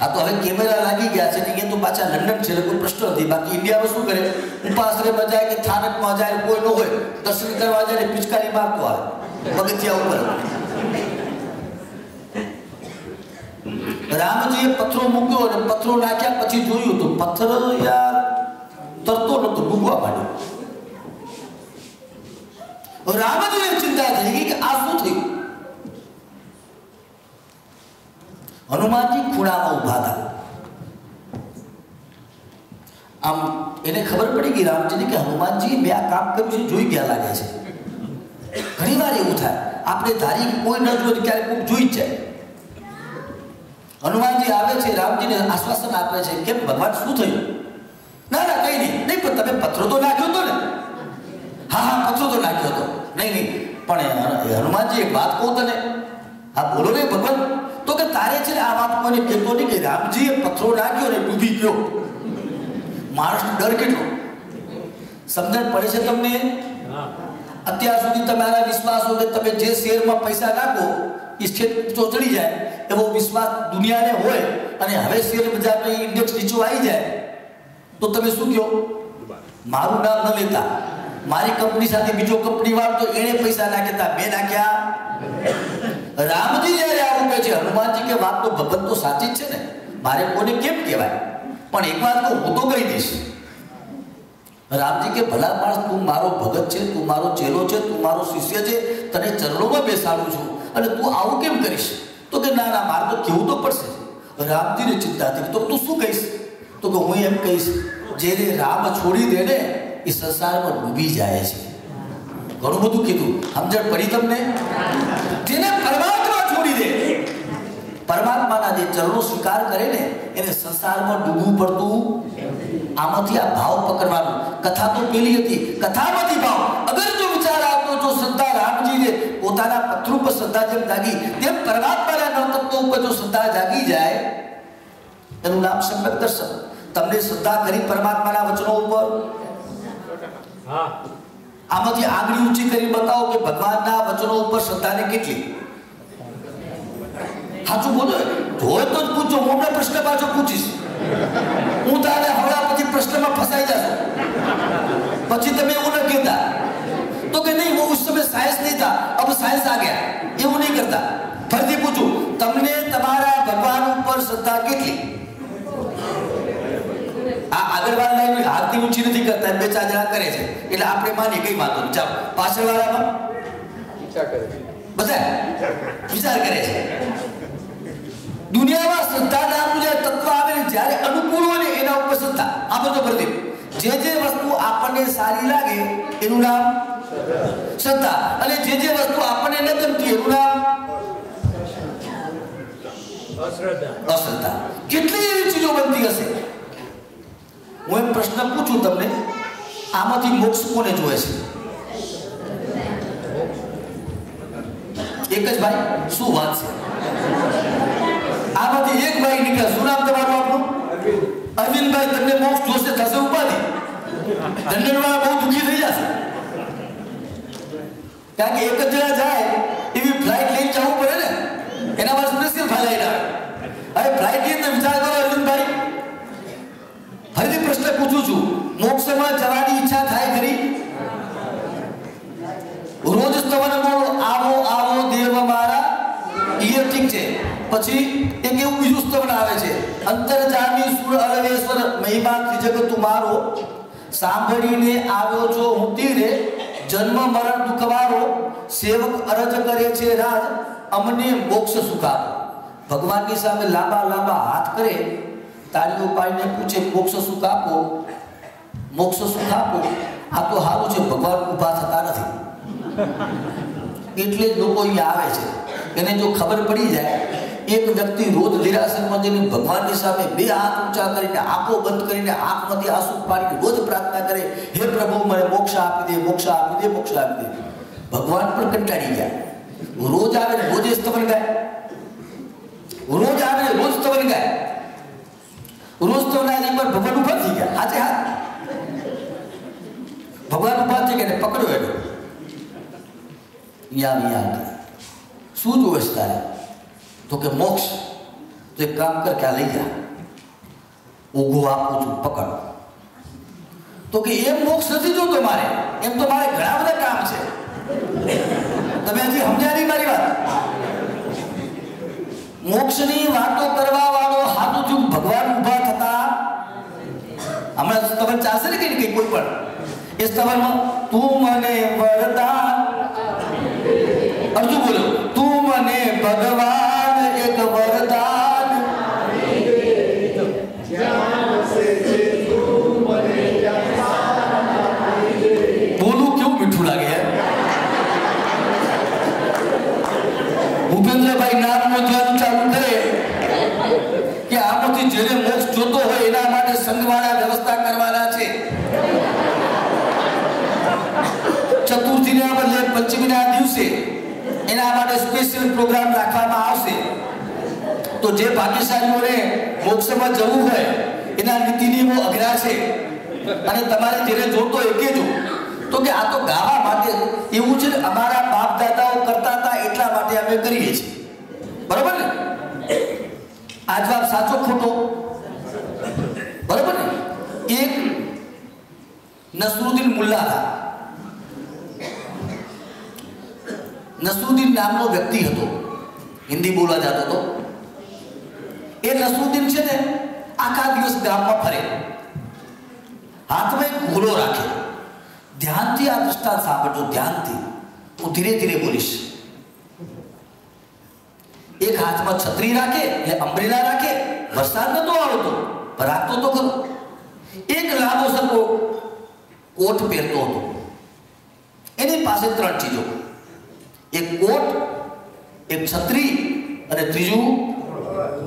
આ તો હવે કેમેરા લાગી ગયા છે ને એ તો પાછા લંડન છે કોઈ પ્રશ્ન નથી. બાકી ઇન્ડિયામાં શું કરે, ઉપાશ્રયમાં જાય કે સ્થાનકમાં જાય, કોઈ ન હોય દર્શન કરવા જાય પિચકારી મારતો આવે પગથિયા ઉપર. રામજીએ પથ્થરો મૂક્યો અને પથ્થરો નાખ્યા પછી જોયું તો પથ્થર યાર તરતો નતો, ડૂબવા માંડ્યો. રામજીને ચિંતા થઈ ગઈ કે આ શું થયું. હનુમાનજી ખૂણામાં ઉભા હતા. આમ એને ખબર પડી ગઈ રામજીને કે હનુમાનજી મેં આ કામ કર્યું છે જોઈ ગયા લાગે છે. ઘણી વાર એવું થાય, આપણે ધારી કોઈ ન જોઈ ક્યારેક કોઈ જોઈ જ જાય. હનુમાનજી આવે છે, રામજીને આશ્વાસન આપે છે, કેમ ભગવાન શું થયું? ના કઈ નહીં પણ તમે પથ્થરો તો નાખ્યો હતો ને? હા પથ્થરો તો નાખ્યો હતો. નહીં પણ હનુમાનજી એક વાત કહું તને. હા બોલો ને ભગવાન. તો કે તારે છે ને આ વાત કોઈને કહેતો નહીં કે રામજીએ પથ્થરો નાખ્યો ને ડૂબી ગયો. માણસનો ડર કેટલો સમજણ પડે છે તમને? અત્યાર સુધી તમારા વિશ્વાસ હોય તમે જે શેરમાં પૈસા નાખો એ શેર ઊંચો ચડી જાય એવો વિશ્વાસ દુનિયાને હોય અને હવે શેર બજારમાં ઇન્ડેક્સ નીચો આવી જાય તો તમે શું કહો? મારું નામ ન લેતા, મારી કંપની સાથે બીજો કંપની વાળો તો એને પૈસા નાખ્યા, મેં નાખ્યા. રામજી જયારે આવું કહે છે, હનુમાનજી કે વાત તો ભગવાન તો સાચી જ છે ને, મારે કોને કેમ કહેવાય, પણ એક વાત તો હું તો કહી દઈશ. રામજી કે ભલા માણસ, તું મારો ભગત છે, તું મારો ચેલો છે, તું મારો શિષ્ય છે, તને ચરણોમાં બેસાડું છું અને તું આવું કેમ કરીશ? તો કે ના મારે તો કહેવું તો પડશે. રામજીને ચિંતા હતી તો તું શું કહીશ? તો કે હું એમ કહીશ, જેને રામ છોડી દે ને એ સંસારમાં ડૂબી જાય છે. ઘણું બધું કીધું, સમજણ પડી તમને? જેને પરમાત્મા છોડી દે, પરમાત્માના જે ચરણો સ્વીકાર કરે ને એને સંસારમાં ડૂબવું પડતું. આમાંથી આ ભાવ પકડવાનું. કથા તો પેલી હતી, કથામાંથી ભાવ. અગર જો વિચાર આવતો, જો શ્રદ્ધા રામજીને પોતાના પત્ર ઉપર શ્રદ્ધા જેમ જાગી તેમ પરમાત્માના નવતત્વ ઉપર જો શ્રદ્ધા જાગી જાય એનું નામ સમ્યક દર્શન. તમને શ્રદ્ધા કરી પરમાત્માના વચનો ઉપર હા આમાંથી આંગળી ઊંચી કરી બતાવો કે ભગવાનના વચનો ઉપર શ્રદ્ધાને કેટલી? સાચું બોલો હોય તો જ પૂછો. મોટો પ્રશ્ન પાછો પૂછીશ હું તારે હવડા પછી પ્રશ્નમાં ફસાઈ જશો. પછી તમે એવું ન કહેતા तो कि नहीं वो उस समय साइंस नहीं था, अब साइंस आ गया. એવું નહીં કરતા. ફરીથી પૂછું, તમને તમારા ભગવાન ઉપર શ્રદ્ધા કેટલી? આ આગળવાળા લાઈન હાથની ઊંચી નથી કરતા, બે ચાર જણા કરે છે એટલે આપણે માની કઈ વાતો નહીં. ચાલો પાછળવાળામાં વિચાર કરે છે, બધા વિચાર કરે છે. દુનિયામાં શ્રદ્ધા નામનું જે તત્વ આવે ને જ્યારે અનુકૂળ હોય ને એના ઉપર શ્રદ્ધા. આ બધો ફરીથી જે વસ્તુ આપણને સારી લાગે એનું નામ શ્રદ્ધા, અને જે વસ્તુ આપણને ન ગમતી એનું નામ અશ્રદ્ધા. કેટલી એવી ચીજો બનતી હશે. હું એક પ્રશ્ન પૂછું તમને, આમાંથી મોક્ષ કોને જોવે છે? એક જ ભાઈ? શું વાત છે? આમાંથી એક ભાઈ નીકળે. શું નામ તમારું આપણું? અરવિંદભાઈ. તમને મોક્ષ જોશે, થશે ઉપાધિ. દંડનવાળા બહુ દુઃખી થઈ જશે. કારણ કે એક જ જણા જાય એવી ફ્લાઇટ લઈને જવું પડે ને, એના પર સ્પેશિયલ ફ્લાઇટ આવે. હવે ફ્લાઇટ ની અંદર વિચાર કરો અરવિંદભાઈ. ફરીથી પ્રશ્ન પૂછું છું, મોક્ષમાં જવાની ઈચ્છા થાય ખરી? રોજ સ્તવન બોલો, આવો આવો દેવ મારા. એ ઠીક છે. પછી એક એવું બીજું સ્તવન આવે છે, અંતરજામી સુર અરવેશ્વર મહિમા ત્રિજગ તુમારો. સાંભળીને આવ્યો છો હું તીરે, જન્મ મરણ દુખવારો. સેવક અરજ કરે છે રાજ, અમને મોક્ષ સુખ આપો. ભગવાનની સામે લાંબા લાંબા હાથ કરે, તાળીઓ પાડીને પૂછે મોક્ષ સુખ આપો, મોક્ષ સુખ આપો. આ તો સારું છે, ભગવાન ઊભા થતા નથી. એટલે જ લોકો અહીંયા આવે છે. એને જો ખબર પડી જાય, એક વ્યક્તિ રોજ નિરાશરમાં જઈને ભગવાનની સામે બે હાથ ઊંચા કરીને, આંખો બંધ કરીને, આંખમાંથી આંસુ પાડીને રોજ પ્રાર્થના કરે, હે પ્રભુ મને મોક્ષ આપી દે, મોક્ષ આપી દે, મોક્ષ આપી દે. ભગવાન પણ કંટાળી જાય. રોજ આવે ને રોજ સ્તવન ગાય, રોજ આવે ને રોજ સ્તવન ગાય, રોજ સ્તવન ગાય. એકવાર ભગવાન ઉભા થઈ ગયા, હાથે હાથ. ભગવાન ઉભા થઈ ગયા, પકડ્યો એને. શું જોવે છે તારે? તો કે મોક્ષ. તો એક કામ કર કે આ લઈ જા, ઊભો આપું છું, પકડ. તો કે એમ મોક્ષ નથી જોતો મારે, એમ તો મારે ઘણા બધા કામ છે. તમે હજી સમજ્યા નહીં મારી વાત. મોક્ષની વાતો કરવા વાળો હાથું થયું, ભગવાન ઊભા થતા. હમણાં તમે ચાલશે ને કઈ કોઈ પણ એ સ્તવનમાં તું મને વરદાન, અર્જુન બોલો, તું મને ભગવાન એક વરદાન. બોલું કેવું મીઠું લાગે. ભૂપેન્દ્રભાઈ નામનું ધ્યાન ચાલુ કરે કે આમાંથી જેને મોક્ષ જોતો હોય એના માટે સંઘવાળા વ્યવસ્થા કરવાના છે. ચતુર્થીના બદલે પંચમીના દિવસે એના માટે સ્પેશિયલ પ્રોગ્રામ રાખવામાં આવશે. તો જે ભાગ્યશાળીઓને મોક્ષમાં જવું હોય એના નીતિ નિયમો અઘરા છે, અને તમારે જેને જોતો એ કહેજો. તો કે આ તો ગાવા માટે એવું છે, અમારા બાપ દાદાઓ કરતા હતા એટલા માટે અમે કરીએ છીએ. બરોબર ને? આ જવાબ સાચો ખોટો? બરોબર ને? એક નસરુદ્દીન મુલ્લા હતા. નસરુદ્દીન નામનો વ્યક્તિ હતો, હિન્દી બોલવા જતો હતો. એ નસરુદ્દીન છે ને આખા દિવસ ગામમાં ફરે, હાથમાં એક ઘોડો રાખે. ધ્યાનથી આ દૃષ્ટાંત સાંભળજો, ધ્યાનથી. હું ધીરે ધીરે બોલીશ. એક હાથમાં છત્રી રાખે, એટલે અમ્બ્રેલા રાખે. વરસાદ નતો આવતો પણ રાખતો તો ખરો. એક લાંબો સરખો કોટ પહેરતો હતો. એની પાસે ત્રણ ચીજો, એક કોટ, એક છત્રી અને ત્રીજું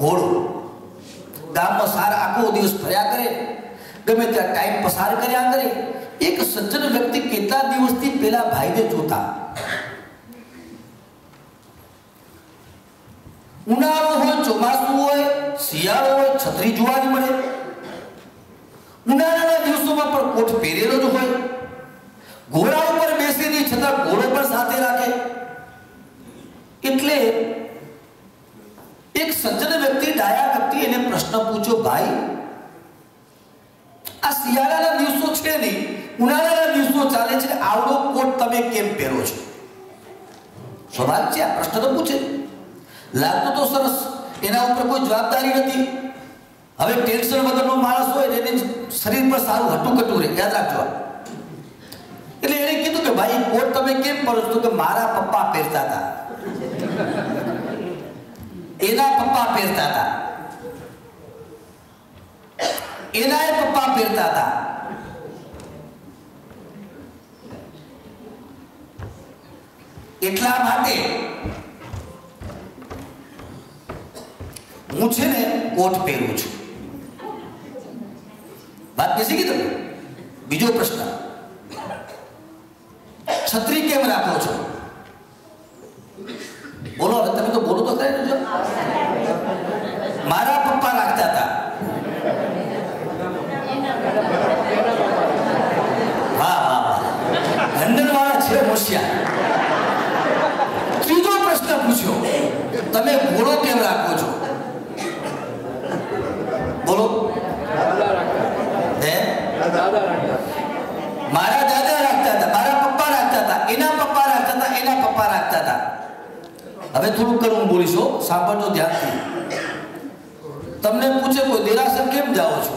ઘોડો. ગામમાં સારા આખો દિવસ ફર્યા કરે, ગમે ત્યાં ટાઈમ પસાર કર્યા કરે. એક સજ્જન વ્યક્તિ કેટલા દિવસથી પેલા ભાઈને જોતા. ઉનાળો હોય, ચોમાસું હોય, શિયાળો હોય, છત્રી જોવા જ મળે. ઉનાળાના દિવસોમાં પણ કોટ પહેરેલો જ હોય, ઘોડા ઉપર બેસીને છતાં ઘોડો પણ સાથે રાખે. એટલે એક સજ્જન વ્યક્તિ, ડાયા વ્યક્તિ એને પ્રશ્ન પૂછ્યો, ભાઈ આ શિયાળાના દિવસો છે નહીં, ઉનાળાના દિવસો ચાલે છે, આવડો કોટ તમે કેમ પહેરો છો? સ્વાભાવિક છે, આ પ્રશ્ન તો પૂછે. લાગતો તો સરસ, એના ઉપર કોઈ જવાબદારી નથી. હવે ટેન્શન વગરનો માણસ હોય એને શરીર પર સારું હટુકટું રહે, યાદ રાખજો. એટલે એને કીધું કે ભાઈ કોટ તમે કેમ પહેરો છો? કે મારા પપ્પા પહેરતા હતા, એના પપ્પા પહેરતા હતા, એના પપ્પા પહેરતા હતા. એટલા માટે હું છે ને કોટ પહેરું છું. વાત બેસી ગઈ તમે? બીજો પ્રશ્ન, છત્રી કેમ રાખો છો? બોલો, હવે તમે તો બોલો તો ખરી. મારા પપ્પા રાખતા હતા. વાહ વાહ વાહ, લંડન વાળા છે હોશિયાર. ત્રીજો પ્રશ્ન પૂછ્યો, તમે ઘોડો કેમ રાખો છો? બોલો. મારા દાદા રાખતા હતા, મારા પપ્પા રાખતા હતા, એના પપ્પા રાખતા હતા, એના પપ્પા રાખતા હતા. હવે થોડું કરું બોલીશ, સાંભળજો ધ્યાનથી. તમને પૂછે કોઈ દેરાસર કેમ જાઓ છો?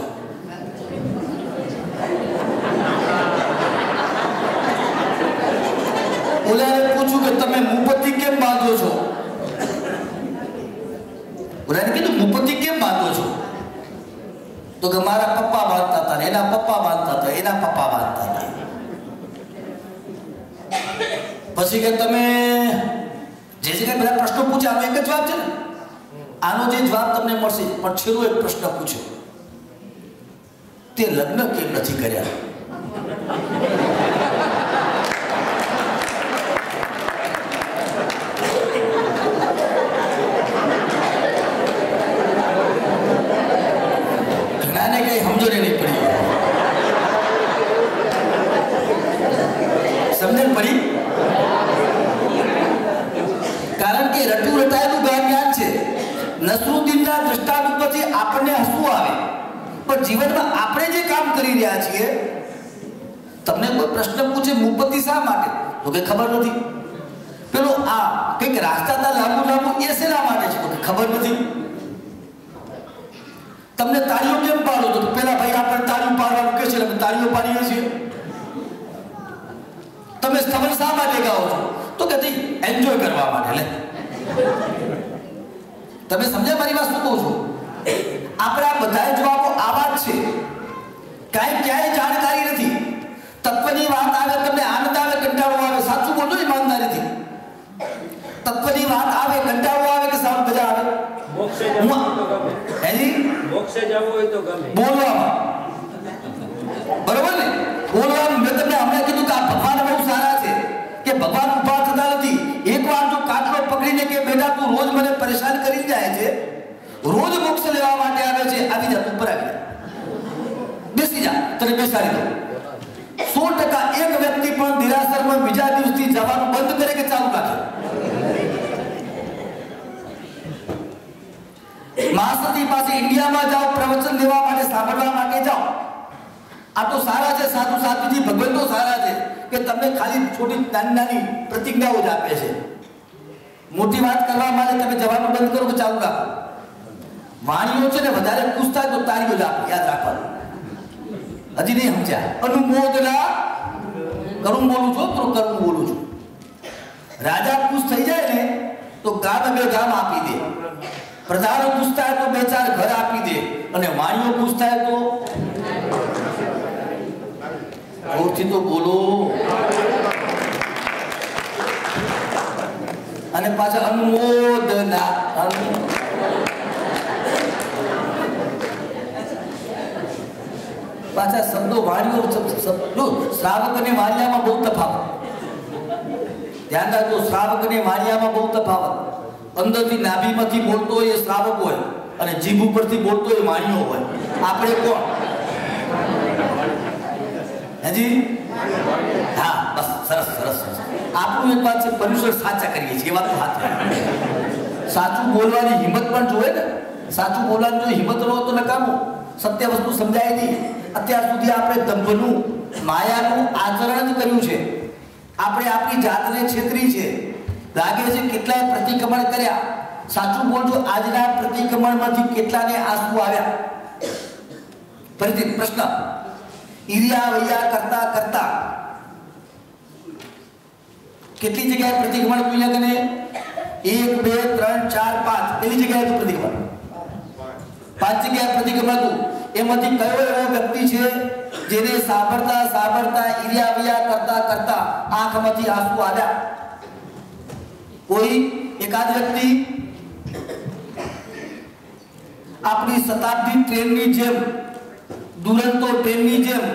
ઓલાને પૂછ્યું કે તમે મુપત્તિ કેમ બાંધો છો? ઓલાને કીધું મુપત્તિ કેમ બાંધો છો? તો કે મારા પપ્પા બાંધતા હતા, એના પપ્પા બાંધતા હતા, એના પપ્પા બાંધતા હતા. પછી કે તમે જે જગ્યાએ બધા પ્રશ્નો પૂછ્યા, આનો એક જ જવાબ છે ને, આનો જે જવાબ તમને મળશે. પણ છેલ્લો એક પ્રશ્ન પૂછ્યો, તે લગ્ન કેમ નથી કર્યા? ઘણાને કઈ સમજો નહીં પડી. સમજણ પડી? કારણ કે રટું રટાયેલું જ્ઞાન છે. નસરુદ્દીનના દ્રષ્ટાંત ઉપરથી આપણને હસવું આવે, પણ જીવનમાં આપણે જે કામ કરી રહ્યા છીએ, તમને કોઈ પ્રશ્ન પૂછે મુપત્તિ શા માટે? તો કે ખબર નથી. પેલો આ કંઈક રાખતા હતા લાંબુ લાંબુ, એ શેના માટે છે? તો કે ખબર નથી. તમને તાળીઓ કેમ પાડો? તો પેલા ભાઈ આપણે તાળીઓ પાડવાનું કે છે, અમે તાળીઓ પાડીએ છીએ. તમે સ્તવન શા માટે ગાઓ છો? તો કે એન્જોય કરવા માટે. લે, તમે સમજ્યા મારી વાત શું કહું છું? આપણા બધા જવાબો આવા જ છે. કાંઈ ક્યાંય જાણકારી નથી. તત્વની વાત આવે તમને આનંદ આવે, કંટાળો આવે. સાચું બોલજો ઈમાનદારીથી. તત્વની વાત આવે, કંટાળો આવે કે સારું મજા આવે? મોક્ષે જવું હોય તો ગમે. બોલવામાં બરોબર ને? બોલવાનું. મેં તમને હમણાં કીધું કે આ ભગવાન બહુ સારા છે, કે ભગવાન ઉભા થતા નથી. એકવાર જો કાટલો પકડીને કે બેટા તું રોજ મને પરેશાન કરી જાય છે, રોજ મોક્ષ લેવા માટે આવે છે, આવી જા, ઉપર આવી જા, બેસી જા, તને બેસાડી દો. 100% એક વ્યક્તિ પણ દેરાસરમાં બીજા દિવસથી જવાનું બંધ કરે કે ચાલુ રાખે? મહાસતી પાસે ઇન્ડિયામાં જાઓ, પ્રવચન દેવા માટે, સાંભળવા માટે જાઓ. આ તો સારા છે, સાધુ સાધુજી ભગવંતો સારા છે કે તમને ખાલી છોટી નાની નાની પ્રતિજ્ઞાઓ જ આપે છે. મોટી વાત કરવા માટે તમે જવાનું બંધ કરો કે ચાલુ રાખો. વાણીઓ છે ને વધારે પૂછતા તો તારીઓ જ આપે, યાદ રાખવાનું. હજી નહીં સમજ્યા? અનુમોદના કરું બોલું છું, તો કરું બોલું છું. રાજા ખુશ થઈ જાય ને તો ગામ બે ગામ આપી દે. પ્રધાનો ખુશ થાય તો 2-4 ઘર આપી દે. અને વાણીઓ ખુશ થાય તો જોરથી તો બોલો. અને પાછા અનુમોદના. પાછા શબ્દો વાણીઓ. શ્રાવક અને વાણિયામાં બહુ તફાવત. ધ્યાન રાખજો, શ્રાવક અને વાણિયામાં બહુ તફાવત. અંદરથી નાભીમાંથી બોલતો હોય એ શ્રાવક હોય, અને જીભ ઉપરથી બોલતો હોય વાણિયો હોય. આપણે કોણ? હજી હા બસ સરસ સરસ સરસ. આપણું એક વાત છે પર્યુષણ સાચા કરીએ છીએ એ વાત હાથ સાચું બોલવાની હિંમત પણ જોઈએ ને. સાચું બોલવાની જો હિંમત ન હોય તો નકામું. સત્ય વસ્તુ સમજાય નહીં. અત્યાર સુધી આપણે દંભનું માયાનું આચરણ જ કર્યું છે. આપણે આપણી જાતને છેતરી છે. લાગે છે કેટલાય પ્રતિક્રમણ કર્યા. સાચું બોલજો આજના પ્રતિક્રમણમાંથી કેટલાને આંસુ આવ્યા. ફરીથી પ્રશ્ન ઈર્યા વૈયા કરતા કરતા કેટલી જગ્યાએ પ્રતિક્રમણ પૂર્ણ કરે? 1 2 3 4 5 એવી જગ્યાએ હતું પ્રતિક્રમણ. 5 જગ્યાએ પ્રતિક્રમણ હતું. એમાંથી કયો એવો વ્યક્તિ છે જેને સાંભળતા સાંભળતા ઈર્યા વૈયા કરતા કરતા આંખમાંથી આંસુ આવ્યા? કોઈ એકાદ વ્યક્તિ આપણી શતાબ્દી ટ્રેનની જેમ, દુરંતો ટ્રેનની જેમ,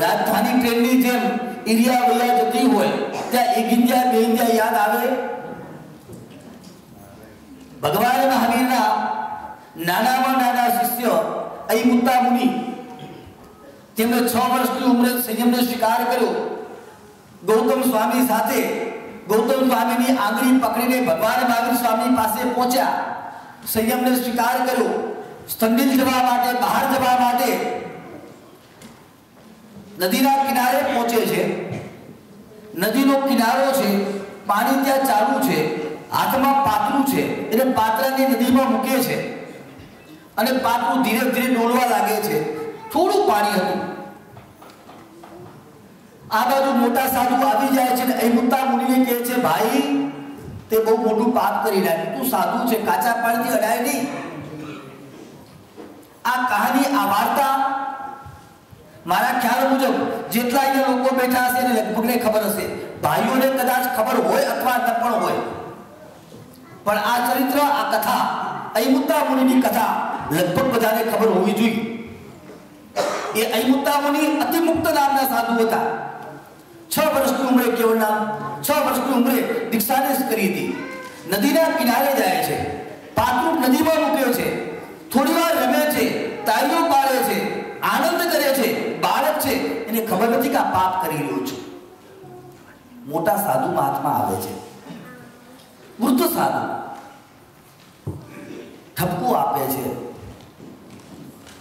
રાજધાની ટ્રેનની જેમ ઈર્યા વૈયા જતી હોય ત્યાં એક ઇન્ડિયા બે ઇન્ડિયા યાદ આવે? ભગવાન મહાવીરના નાનામાં નાના શિષ્ય અયમુત્તા મુનિ, તેમણે 6 વર્ષની ઉંમરે સંયમનો સ્વીકાર કર્યો. ગૌતમ સ્વામી સાથે ગૌતમ સ્વામીની આંગળી પકડીને ભગવાન મહાવીર સ્વામી પાસે પહોંચ્યા. સંયમને સ્વીકાર કર્યો. સ્તંભિલ જવા માટે, બહાર જવા માટે નદીના કિનારે પહોંચે છે. નદીનો કિનારો છે, પાણી ત્યાં ચાલુ છે, હાથમાં પાતળું છે, એટલે પાત્રને નદીમાં મૂકે છે અને પાતળું ધીરે ધીરે ડોલવા લાગે છે. થોડું પાણી હતું. આ બાજુ મોટા સાધુ આવી જાય છે અને અયમુત્તા મુનિને કહે છે, ભાઈ તે બહુ મોટું પાપ કરી નાખ્યું. તું સાધુ છે, કાચા પાણીથી અડાય નહીં. આ કહાની, આ વાર્તા મારા ખ્યાલ મુજબ જેટલા અહીંયા લોકો બેઠા હશે એને લગભગને ખબર હશે. ભાઈઓને કદાચ ખબર હોય અથવા ન પણ હોય, પણ આ ચરિત્ર, આ કથા, અયમુત્તા મુનિની કથા લગભગ બધાને ખબર હોવી જોઈએ. એ અયમુત્તા મુનિ અતિમુક્ત નામના સાધુ હતા. 6 વર્ષની ઉંમરે કેવળ નામ, 6 વર્ષની ઉંમરે દીક્ષાને કરી હતી. નદીના કિનારે જાય છે, પાતળું નદીમાં મૂક્યો છે, થોડી વાર રમે છે, તાળીઓ પાડે છે, આનંદ કરે છે. બાળક છે, એને ખબર નથી કે આ પાપ કરી રહ્યો છું. મોટા સાધુ હાથમાં આવે છે. વૃદ્ધ સાધુ ઠપકો આપે છે.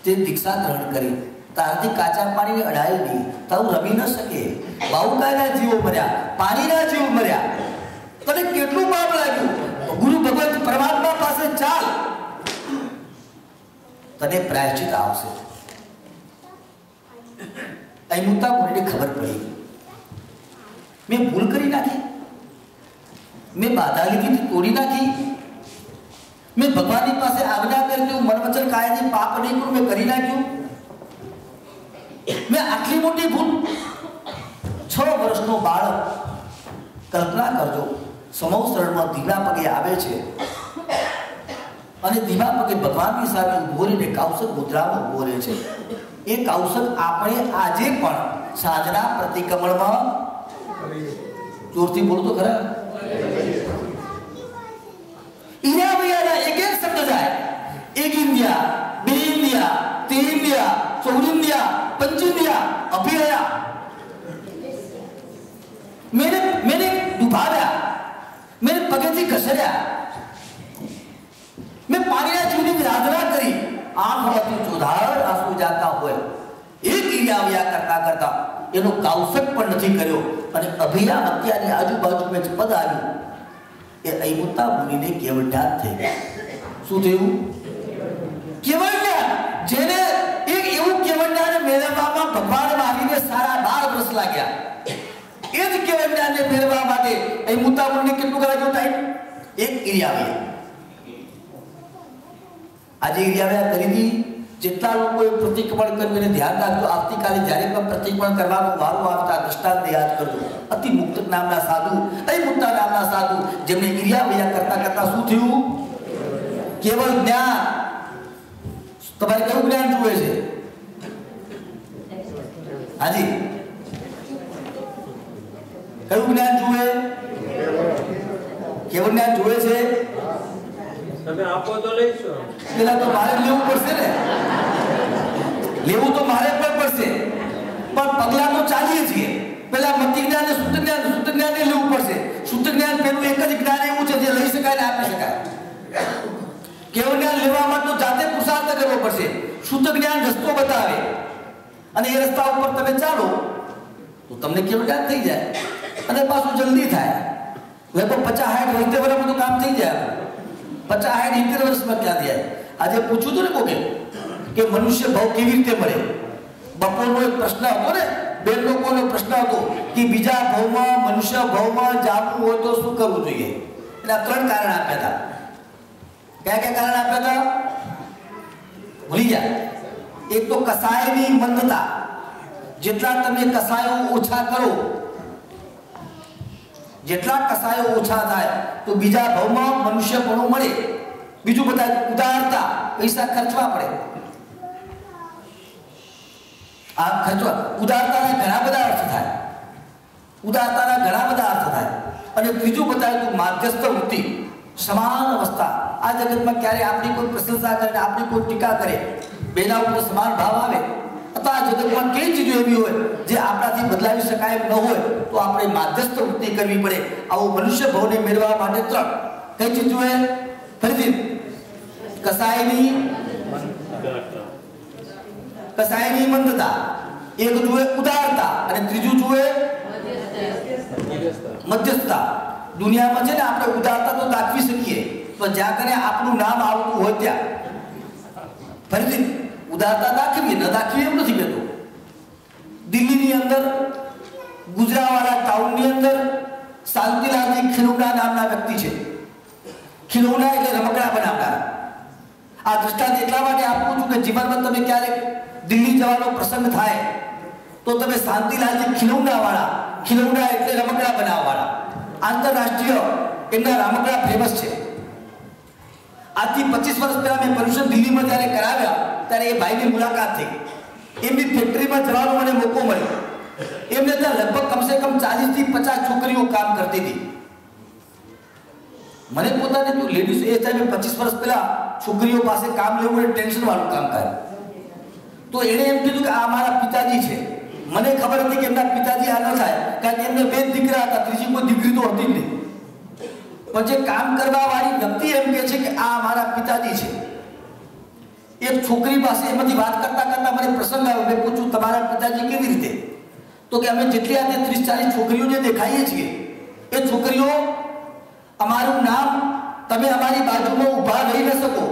તે દીક્ષા ગ્રહણ કરી. તારથી કાચા પાણીને અડાય નહીં, તારું રમી ન શકે. બાહુકાના જીવો મર્યા, પાણીના જીવો મર્યા. તને કેટલું પાપ લાગ્યું? ગુરુ ભગવત પરમાત્મા પાસે ચાલ, તને પ્રાયશ્ચિત આવશે. અયમુત્તા મુનિને ખબર પડી, મેં ભૂલ કરી નાખી, મેં બાધા લીધી તોડી નાખી, મેં ભગવાનની પાસે આજ્ઞા કરી મન વચન કાયાથી પાપ નહીં કરું, મેં કરી નાખ્યું. મેં આટલી મોટી ભૂલ. 6 વર્ષનો બાળક, કલ્પના કરજો, સમવસરણમાં ધીમા પગે આવે છે અને ધીમા પગે ભગવાનની સામે ઉભો રહીને કૌશક મુદ્રામાં ઉભો રહે છે. એ કૌશક આપણે આજે પણ સાંજના પ્રતિક્રમણમાં, જોરથી બોલો તો ખરા, ઈર્યા વૈયાના એક એક શબ્દ જાય. 1 India, 2 India, 3 India, 14 India, 5 India, અભિરયા. મેને ડૂબાવ્યા, મેને પગેથી ઘસર્યા, મેં પાણીના જીવની આરાધના કરી. આંખમાંથી જોધાર આંસુ જાતા હોય. એક ઈર્યા વૈયા કરતા કરતા એનો કૌશક પણ નથી કર્યો અને અભિયા હત્યાની આજુબાજુ મેં પદ આવ્યું. એ અયમુત્તા મુનિને કેવળ જ્ઞાન થઈ ગયા. શું થયું? કેવળ જ્ઞાન. જેને એક એવું કેવળ જ્ઞાન મેળવવામાં ભગવાન મહાવીરને 12.5 વર્ષ લાગ્યા. એ જ કેવળ જ્ઞાનને મેળવવા માટે અયમુત્તા મુનિને કેટલું કરાવ્યું ટાઈમ? એક ઈર્યા વૈયા. આજે ઈર્યા વૈયા કરી દી. જેટલા લોકોએ પ્રતિક્રમણ કર્યું એને ધ્યાન રાખજો. આવતીકાલે જ્યારે પણ પ્રતિક્રમણ કરવાનો વારો આવતા દ્રષ્ટાંત યાદ કરજો. અતિમુક્ત નામના સાધુ, અયમુત્તા નામના સાધુ, જેમને ઈર્યા વૈયા કરતા કરતા શું થયું? કેવળ જ્ઞાન. તમારે કયું જ્ઞાન જુએ છે? હાજી, કયું જ્ઞાન જુએ? કેવળ જ્ઞાન જુએ છે? તમે આપો તો લઈશું. પેલા તો મારે લેવું પડશે ને, લેવું તો મારે પણ પડશે, પણ પગલા તો ચાલીએ છીએ. પેલા મતિ જ્ઞાન અને શુદ્ધ જ્ઞાન લેવું પડશે. શુદ્ધ જ્ઞાન પેલું એક જ જ્ઞાન એવું છે જે લઈ શકાય ને આપી શકાય. કેવળ જ્ઞાન લેવા માટે જાતે પુરુષાર્થ કરવો પડશે. શુદ્ધ જ્ઞાન રસ્તો બતાવે અને એ રસ્તા ઉપર તમે ચાલો તો તમને કેવળ જ્ઞાન થઈ જાય અને પાછું જલ્દી થાય. લગભગ 50-60 વર્ષમાં તો કામ થઈ જાય. 50-60 વર્ષમાં ક્યાં થાય? આજે પૂછ્યું હતું ને કોકે કે મનુષ્ય ભાવ કેવી રીતે મળે. બપોરનો એક પ્રશ્ન હતો ને, બેન લોકોનો પ્રશ્ન હતો કે બીજા ભાવમાં મનુષ્ય ભાવમાં જાવું હોય તો શું કરવું જોઈએ. એના 3 કારણ આપ્યા હતા. કયા કારણ આપ્યા હતા ભૂલી ગયા. એક તો કસાયની મંદતા, જેટલા તમે કસાયો ઓછા કરો, જેટલા કસાયો ઓછા થાય તો બીજા ભાવમાં મનુષ્યપણું મળે. બીજું બધા ઉદારતા, પૈસા ખર્ચવા પડે. આ ખર્ચવા ઉદારતાના ઘણા બધા અર્થ થાય. ઉદારતાના ઘણા બધા અર્થ થાય. અને ત્રીજું બતાવે તો માધ્યસ્થ વૃત્તિ, સમાન અવસ્થા. આ જગતમાં ક્યારે આપણી કોઈ પ્રશંસા કરે, આપણી કોઈ ટીકા કરે, બેના ઉપર સમાન ભાવ આવે. અથવા આ જગતમાં કઈ ચીજો એવી હોય જે આપણાથી બદલાવી શકાય ન હોય તો આપણે માધ્યસ્થ વૃત્તિ કરવી પડે. આવો મનુષ્ય ભાવને મેળવવા માટે 3 કઈ ચીજો હોય? ફરીથી કસાયની મંદતા, એક જુએ ઉદારતા અને ત્રીજું જુએ મધ્યસ્થતા. દુનિયામાં છે ને આપણે ઉદારતા તો દાખવી શકીએ તો જ્યાં કને આપણું નામ આવતું હોય ત્યાં. ફરીથી ઉદારતા દાખવીએ, ન દાખવીએ એમ નથી કહેતો. દિલ્હીની અંદર ગુજરાવાળા ટાઉનની અંદર શાંતિલાલજી ખિલોના નામના વ્યક્તિ છે. ખિલોના એટલે રમકડા બનાવનાર. આ દ્રષ્ટાંત એટલા માટે આપું છું કે જીવનમાં તમે ક્યારેક દિલ્હી જવાનો પ્રસંગ થાય તો તમે શાંતિલાલજી ખિલોના એટલે રમકડા બનાવવાવાળા, આંતરરાષ્ટ્રીય એમના રમકડા ફેમસ છે. આજથી 25 વર્ષ પહેલા મેં પર્યુષણ દિલ્હીમાં જ્યારે કરાવ્યા ત્યારે એ ભાઈની મુલાકાત થઈ. એમની ફેક્ટરીમાં જવાનો મને મોકો મળ્યો. એમને ત્યાં લગભગ કમસે કમ 40 થી 50 છોકરીઓ કામ કરતી હતી. મને પોતાને જો લેડીઝ એ ટાઈમે 25 વર્ષ પહેલા છોકરીઓ પાસે કામ લેવું એ ટેન્શન વાળું કામ કરે. તો એણે એમ કીધું કે આ મારા પિતાજી છે. મને ખબર હતી કે એમના પિતાજી આ ન થાય, કારણ કે એમને 2 દીકરા હતા, ત્રીજી કોઈ દીકરી તો હતી જ નહીં. પણ જે કામ કરવા વાળી વ્યક્તિ એમ કહે છે કે આ મારા પિતાજી છે. એક છોકરી પાસે એમાંથી વાત કરતા કરતા મને પ્રસંગ આવ્યો. મેં પૂછ્યું તમારા પિતાજી કેવી રીતે? તો કે અમે જેટલી આજે 30-40 છોકરીઓ જે દેખાઈએ છીએ એ છોકરીઓ અમારું નામ તમે અમારી બાજુમાં ઊભા રહી ન શકો.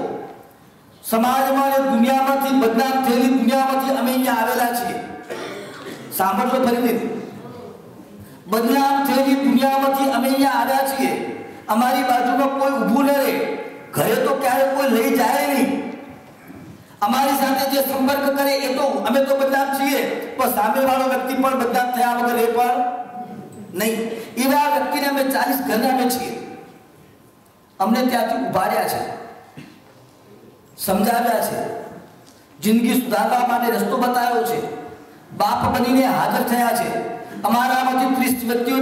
સમાજમાં અને દુનિયામાંથી બદનામ થયેલી દુનિયામાંથી અમે અહીંયા આવેલા છીએ. સાંભળજો ફરીથી, બદનામ થયેલી દુનિયામાંથી અમે અહીંયા આવ્યા છીએ. અમારી બાજુમાં કોઈ ઊભું ન રહે, ઘરે તો ક્યારે કોઈ લઈ જાય નહીં. અમારી સાથે જે સંપર્ક કરે એ તો અમે તો બદનામ છીએ, પણ સામેવાળો વ્યક્તિ પણ બદનામ થયા વગર એ પણ નહીં. એવા વ્યક્તિને અમે 40 ઘરના અમે છીએ. અમને ત્યાંથી ઉભાર્યા છે, સમજાવ્યા છે, જિંદગી સુધારવા માટે રસ્તો બતાવ્યો છે, બાપ બનીને હાજર થયા છે. અમારામાંથી 30 વ્યક્તિઓ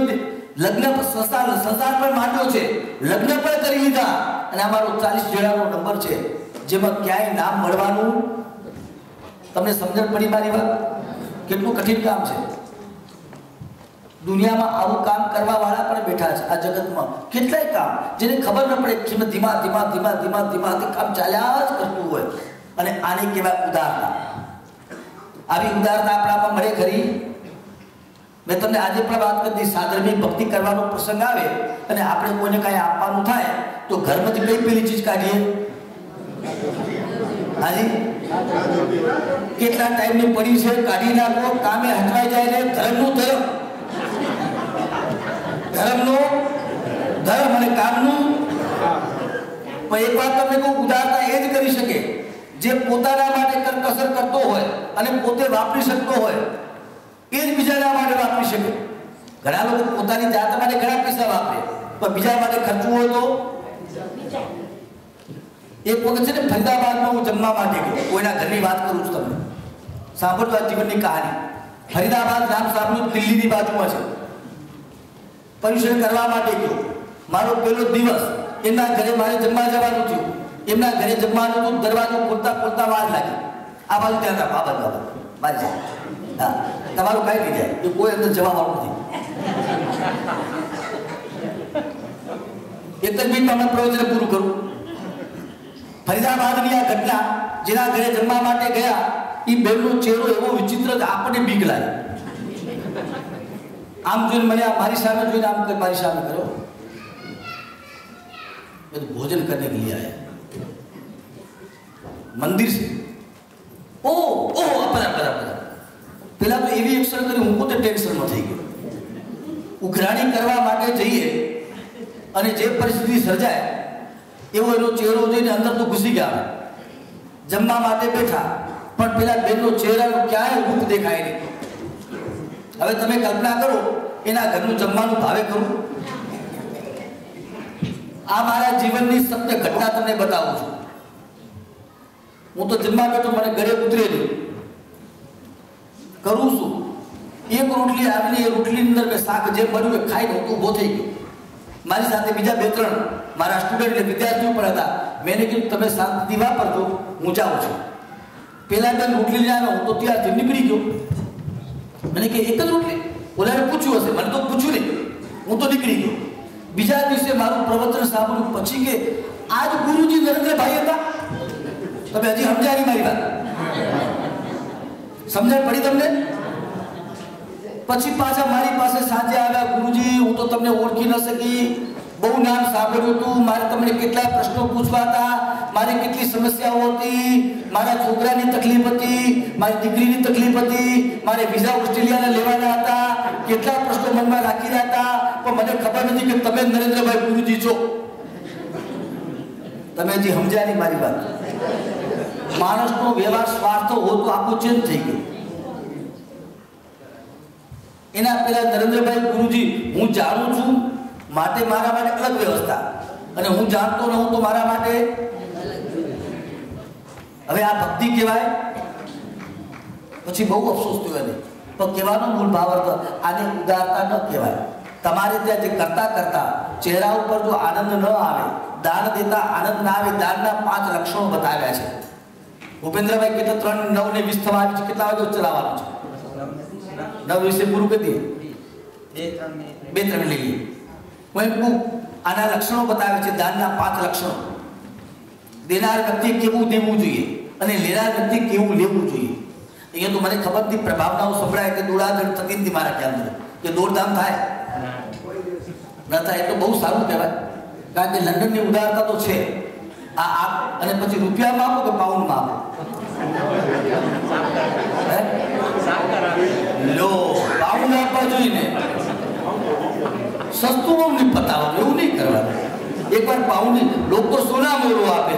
લગ્ન સંસાર પણ માંડ્યો છે, લગ્ન પણ કરી લીધા અને અમારો 40 જેડાનો નંબર છે જેમાં ક્યાંય નામ મળવાનું. તમને સમજણ પડી મારી વાત? કેટલું કઠિન કામ છે. દુનિયામાં આવું કામ કરવા વાળા પણ બેઠા છે આ જગતમાં. કેટલાય કામ જેને ખબર ન પડે કે ધીમા કામ ચાલ્યા જ કરતું હોય. અને આને કહેવાય ઉદારતા. આવી ઉદારતા આપણામાં મળે ખરી? મેં તમને આજે પણ વાત કરી, સાધર્મિક ભક્તિ કરવાનો પ્રસંગ આવે અને આપણે કોઈને કાંઈ આપવાનું થાય તો ઘરમાંથી કઈ પેલી ચીજ કાઢીએ? હાજી, કેટલા ટાઈમની પડી છે કાઢી નાખો, કામે હટવાઈ જાય ને. ધર્મનો ધર્મ અને કામનું. પણ એક વાત તમને કહું, ઉદારતા એ જ કરી શકે જે પોતાના માટે કરકસર કરતો હોય અને પોતે વાપરી શકતો હોય એ જ બીજાના માટે વાપરી શકે. ઘણા લોકો પોતાની જાત માટે ઘણા પૈસા વાપરે, પણ બીજા માટે ખર્ચવું હોય તો. એક વખત છે ને ફરીદાબાદમાં હું જમવા માટે ગયો. કોઈના ઘરની વાત કરું છું, તમને સાંભળજો આ જીવનની કહાની. ફરીદાબાદ નામ સાંભળ્યું, દિલ્હીની બાજુમાં છે. પર્યુષણ કરવા માટે ગયો. મારો પહેલો દિવસ એમના ઘરે મારે જમવા જવાનું થયું. એમના ઘરે જમવાનું હતું, દરવાજો ખોલતા વાર લાગી. આ બાજુ ત્યાં આ બાજુ મારી હા, તમારું કાંઈ નહીં જાય, એ કોઈ અંદર જવા વાળું નથી. એક જ મિનિટમાં પ્રવચન પૂરું કરું. ફરીદાબાદની આ ઘટના, જેના ઘરે જમવા માટે ગયા, એ બેનનો ચહેરો એવો વિચિત્ર આપણને બીક લાગે. આમ જોઈને મને મારી સામે જોઈને આમ મારી સામે કર્યો, भोजन करने के लिए आया, मंदिर से. ओ ओ अपरा પેલા તો એવી એક્શન કરી, હું પોતે ટેન્શનમાં થઈ ગયો. ઉઘરાણી કરવા માટે જઈએ અને જે પરિસ્થિતિ સર્જાય એવો એનો ચહેરો જોઈને અંદર તો ઘૂસી ગયા. જમવા માટે બેઠા, પણ પેલા બેનનો ચહેરાનો ક્યાંય રૂપ દેખાય નહીં. હવે તમે કલ્પના કરો, એના ઘરનું જમવાનું ભાવે કરું. આ મારા જીવનની સત્ય ઘટના તમને બતાવું છું. હું તો જમવા બેઠો, મને ઘરે ઉતરે નહીં. કરું શું? એક રોટલી આવીને એ રોટલીની અંદર મેં શાક જે મળ્યું એ ખાઈને હું ઊભો થઈ ગયો. મારી સાથે બીજા 2-3 મારા સ્ટુડન્ટ એટલે વિદ્યાર્થીઓ પણ હતા. મેં કીધું તમે શાંતિથી વાપરજો, હું જાઉં છું. પેલા બેન રોટલી લઈને હું તો ત્યારથી નીકળી ગયો. મને કે એક જ રોટલી? ઓલાને પૂછ્યું હશે, મને તો પૂછ્યું નહીં, હું તો નીકળી ગયો. બીજા દિવસે મારું પ્રવચન સાંભળ્યું પછી કે આજ ગુરુજી નરેન્દ્રભાઈ હતા. તમે હજી સમજ્યા નહીં મારી વાત? સમજણ પડી તમને? પછી પાછા મારી પાસે સાંજે આવ્યા, ગુરુજી હું તો તમને ઓળખી ન શકી, બહુ નામ સાંભળ્યું હતું, મારે તમને કેટલા પ્રશ્નો પૂછવા હતા, મારી કેટલી સમસ્યાઓ હતી, મારા છોકરાની તકલીફ હતી, મારી દીકરીની તકલીફ હતી, મારે વિઝા ઓસ્ટ્રેલિયાને લેવાના હતા, કેટલા પ્રશ્નો મનમાં રાખી રહ્યા હતા, પણ મને ખબર નથી કે તમે નરેન્દ્રભાઈ ગુરુજી છો. તમે હજી સમજ્યા નહીં મારી વાત? માણસનો વ્યવહાર સ્વાર્થ હોય તો આખું ચેન્જ થઈ ગયું. એના પેલા નરેન્દ્રભાઈ ગુરુજી, હું જાણું છું માટે મારા માટે અલગ વ્યવસ્થા, અને હું જાણતો ન હું તો મારા માટે. હવે આ ભક્તિ કહેવાય? પછી બહુ અફસોસ થયો એને, પણ કહેવાનો મૂળ ભાવ હતો આને ઉદારતા ન કહેવાય. તમારે ત્યાં જે કરતા ચહેરા ઉપર જો આનંદ ન આવે, દાન દેતા આનંદ ના આવે, દાનના 5 લક્ષણો બતાવ્યા છે. ભૂપેન્દ્રભાઈ કેટલા 3, 9 ને 20 થવા આવી છે, કેટલા વાગે ચલાવવાનું છે? 9 વિશે પૂરું કરી દઈએ, 2-3 લઈ લઈએ. હું એમ કહું, આના લક્ષણો બતાવે છે, દાનના 5 લક્ષણો. દેનાર વ્યક્તિ કેવું દેવું જોઈએ અને લેનાર વ્યક્તિ કેવું લેવું જોઈએ. અહીંયા તો મને ખબર નથી, પ્રભાવનાઓ સંભળાય કે દોડાદોડ થતી નથી મારા ખ્યાલ કે દોડધામ થાય ન થાય. એ તો બહુ સારું કહેવાય, કારણ કે લંડનની ઉદારતા તો છે. આ અને પછી રૂપિયામાં આપો કે પાઉન્ડમાં આપો? લો, પાઉન્ડ આપવા જોઈએ ને, સસ્તું બહુ નહીં પતાવવાનું, એવું નહીં કરવાનું. એકવાર પાઉન્ડ, લોકો તો સોના મોરો આપે.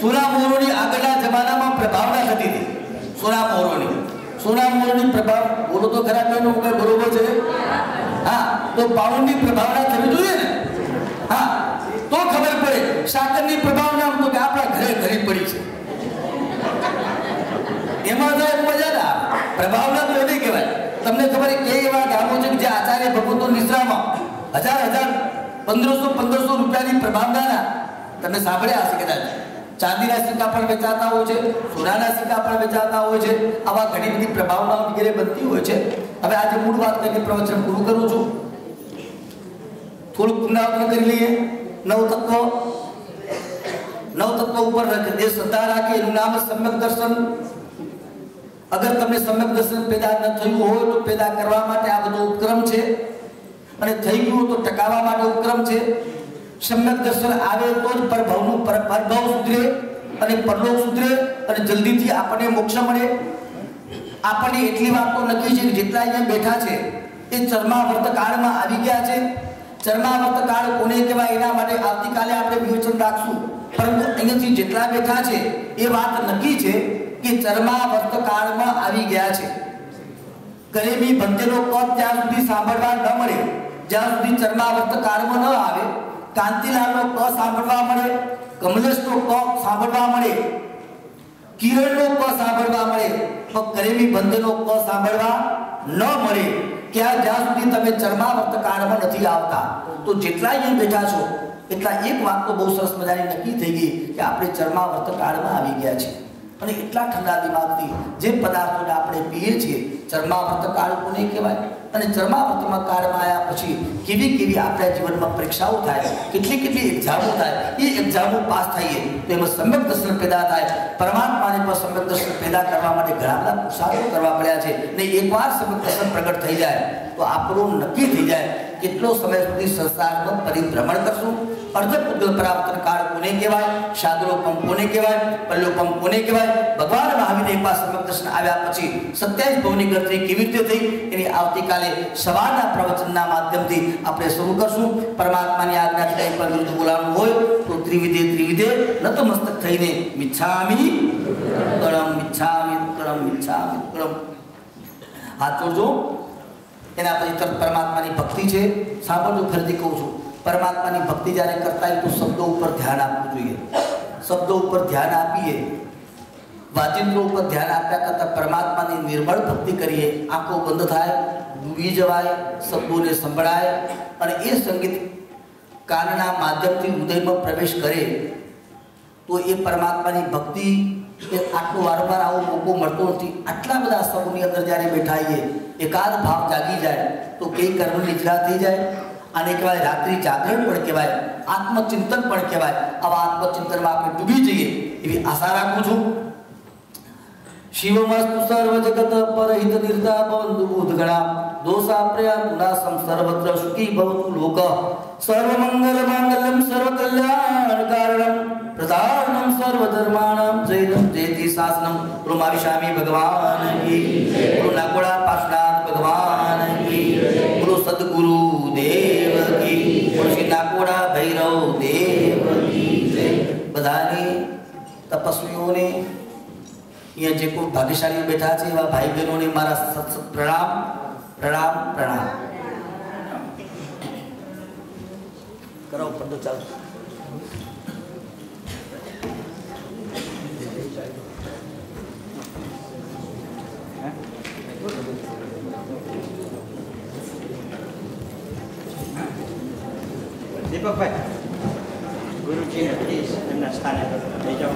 સોના મોરોની આગળના જમાનામાં પ્રભાવના થતી હતી. સોના મોરોની પ્રભાવ, બોલો તો ખરા બેનો, કઈ બરોબર છે? હા, તો પાઉન્ડની પ્રભાવના થવી જોઈએ ને. હા, તો ખબર પડે. સાકરની પ્રભાવના તો કે આપણા ઘરે ઘરી પડી છે, એમાં તો મજા ના આવે. પ્રભાવના તો એવી કહેવાય. તમને ખબર કે એવા ગામો છે જે આચાર્ય ભગવતો નિશ્રામાં 1000 1500 રૂપિયાની પ્રભાવનાના તમે સાંભળ્યા હશે કદાચ. ચાંદીના સિક્કા પણ વેચાતા હોય છે, સોનાના સિક્કા પણ વેચાતા હોય છે. આવા ઘણી બધી પ્રભાવનાઓ વગેરે બનતી હોય છે. હવે આજે મૂળ વાત કરીને પ્રવચન પૂરું કરું છું. થોડુંક પુનરાવર્તન કરી લઈએ. 9 તત્વો ઉપર જે શ્રદ્ધા રાખે એનું નામ સમ્યક દર્શન. અગર તમને સમ્યક દર્શન પેદા ન થયું હોય તો પેદા કરવા માટે આ બધો ઉપક્રમ છે, અને થઈ ગયું તો ટકાવવા માટે ઉપક્રમ છે. સમ્યક દર્શન આવે તો જ પરભવ સુધરે અને પરલોક સુધરે, અને જલ્દીથી આપણને મોક્ષ મળે. આપણને એટલી વાત તો નક્કી છે કે જેટલા અહીંયા બેઠા છે એ ચર્માવર્ત કાળમાં આવી ગયા છે. ચર્માવર્ત કાળ કોને કહેવાય એના માટે આવતીકાલે આપણે વિવેચન રાખશું, પરંતુ અહીંયાથી જેટલા બેઠા છે એ વાત નક્કી છે કે ચર્માવર્ત કાળમાં આવી ગયા છે. ગરેમી બંધેલો પદ જ્યાં સુધી સાંભળવા ન મળે, જ્યાં સુધી ચર્માવર્ત કાળમાં ન આવે, કાંતિલાલનો ક સાંભળવા મળે, કમલેશનો ક સાંભળવા મળે, કિરણનો ક સાંભળવા મળે, પણ ગરેમી બંધેલો ક સાંભળવા ન મળે, જ્યાં સુધી તમે ચર્માવર્ત કાળમાં નથી આવતા. તો જેટલા અહીંયા બેઠા છો એટલા એક વાત તો બહુ સરસ મજાની નક્કી થઈ ગઈ કે આપણે ચર્માવર્ત કાળમાં આવી ગયા છે. અને એટલા ઠંડા દિમાગથી જે પદાર્થોને આપણે પીએ છીએ ચર્માવર્ત કાળ કોને કહેવાય અને ચર્માવર્તમાં કાળમાં આવ્યા પછી કેવી કેવી આપણા જીવનમાં પરીક્ષાઓ થાય કેટલી એક્ઝામો થાય એ એક્ઝામો પાસ થઈએ તો એમાં સમ્યક દર્શન પેદા થાય પરમાત્માને પણ સમ્યક દર્શન પેદા કરવા માટે ઘણા બધા પુરુષાર્થો કરવા પડ્યા છે ને એકવાર સમ્યક દર્શન પ્રગટ થઈ જાય તો આપણું નક્કી થઈ જાય કેટલો સમય સુધી સંસારનું પરિભ્રમણ કરશું અર્ધપુદ્ગલ પરાવર્તન કાળ કોને કહેવાય શાદ્રોપમ કોને કહેવાય પલ્લોપમ કોને કહેવાય ભગવાન મહાવીર એકવાર સમ્યક દર્શન આવ્યા પછી 27 ભવની ગણતરી કેવી રીતે થઈ એની આવતીકાલે સવારના પ્રવચનના માધ્યમથી આપણે શરૂ કરશું પરમાત્માની આજ્ઞાથી કંઈ પણ વિરુદ્ધ બોલાવવાનું હોય તો ત્રિવિધે નતમસ્તક થઈને મિચ્છામિ કળમ હાથ જોડજો એના પછી તરત પરમાત્માની ભક્તિ છે સાંભળજો ફરીથી કહું છું પરમાત્માની ભક્તિ જ્યારે કરતા હોય તો શબ્દો ઉપર ધ્યાન આપવું જોઈએ શબ્દો ઉપર ધ્યાન આપીએ વાચિત્રો ઉપર ધ્યાન આપ્યા કરતાં પરમાત્માની નિર્મળ ભક્તિ કરીએ આંખો બંધ થાય ડૂબી જવાય શબ્દોને સંભળાય અને એ સંગીત કાનના માધ્યમથી હૃદયમાં પ્રવેશ કરે તો એ પરમાત્માની ભક્તિ એ આટલો વારંવાર આવો મોકો મળતો નથી આટલા બધા સમૂહની અંદર જ્યારે બેઠાઈએ એકાદ ભાવ જાગી જાય તો કઈ કર્મ નિજરા થઈ જાય આને કહેવાય રાત્રિ જાગરણ પણ કહેવાય આત્મચિંતન પણ કહેવાય આવા આત્મચિંતનમાં આપણે ડૂબી જઈએ એવી આશા રાખું છું શિવમસ્તુ સર્વ જગત પરહિત નિર્તા બંધુ બુદ્ધગણા દોષા પ્રયાતુના સર્વત્ર સુખી ભવતુ લોક સર્વમંગલ માંગલ્યમ સર્વકલ્યાણ કારણમ પ્રધાનમ સર્વધર્માણામ જૈનમ જયતિ શાસનમ રૂમાવિશામી ભગવાન કી ગુરુ નાગોડા પાર્શ્વનાથ ભગવાન કી ગુરુ સદગુરુ દેવ કી ગુરુ શ્રી નાગોડા ભૈરવ દેવ કી જય બધાની તપસ્વીઓને અહીંયા જે કોઈ ભાગ્યશાળી બેઠા છે એવા ભાઈ બહેનોને મારા સત પ્રણામ પ્રણામ પ્રણામ કરો પડતો ચાલો દીપકભાઈ ગુરુજીને પ્લીઝ એમના સ્થાને લઈ જાઓ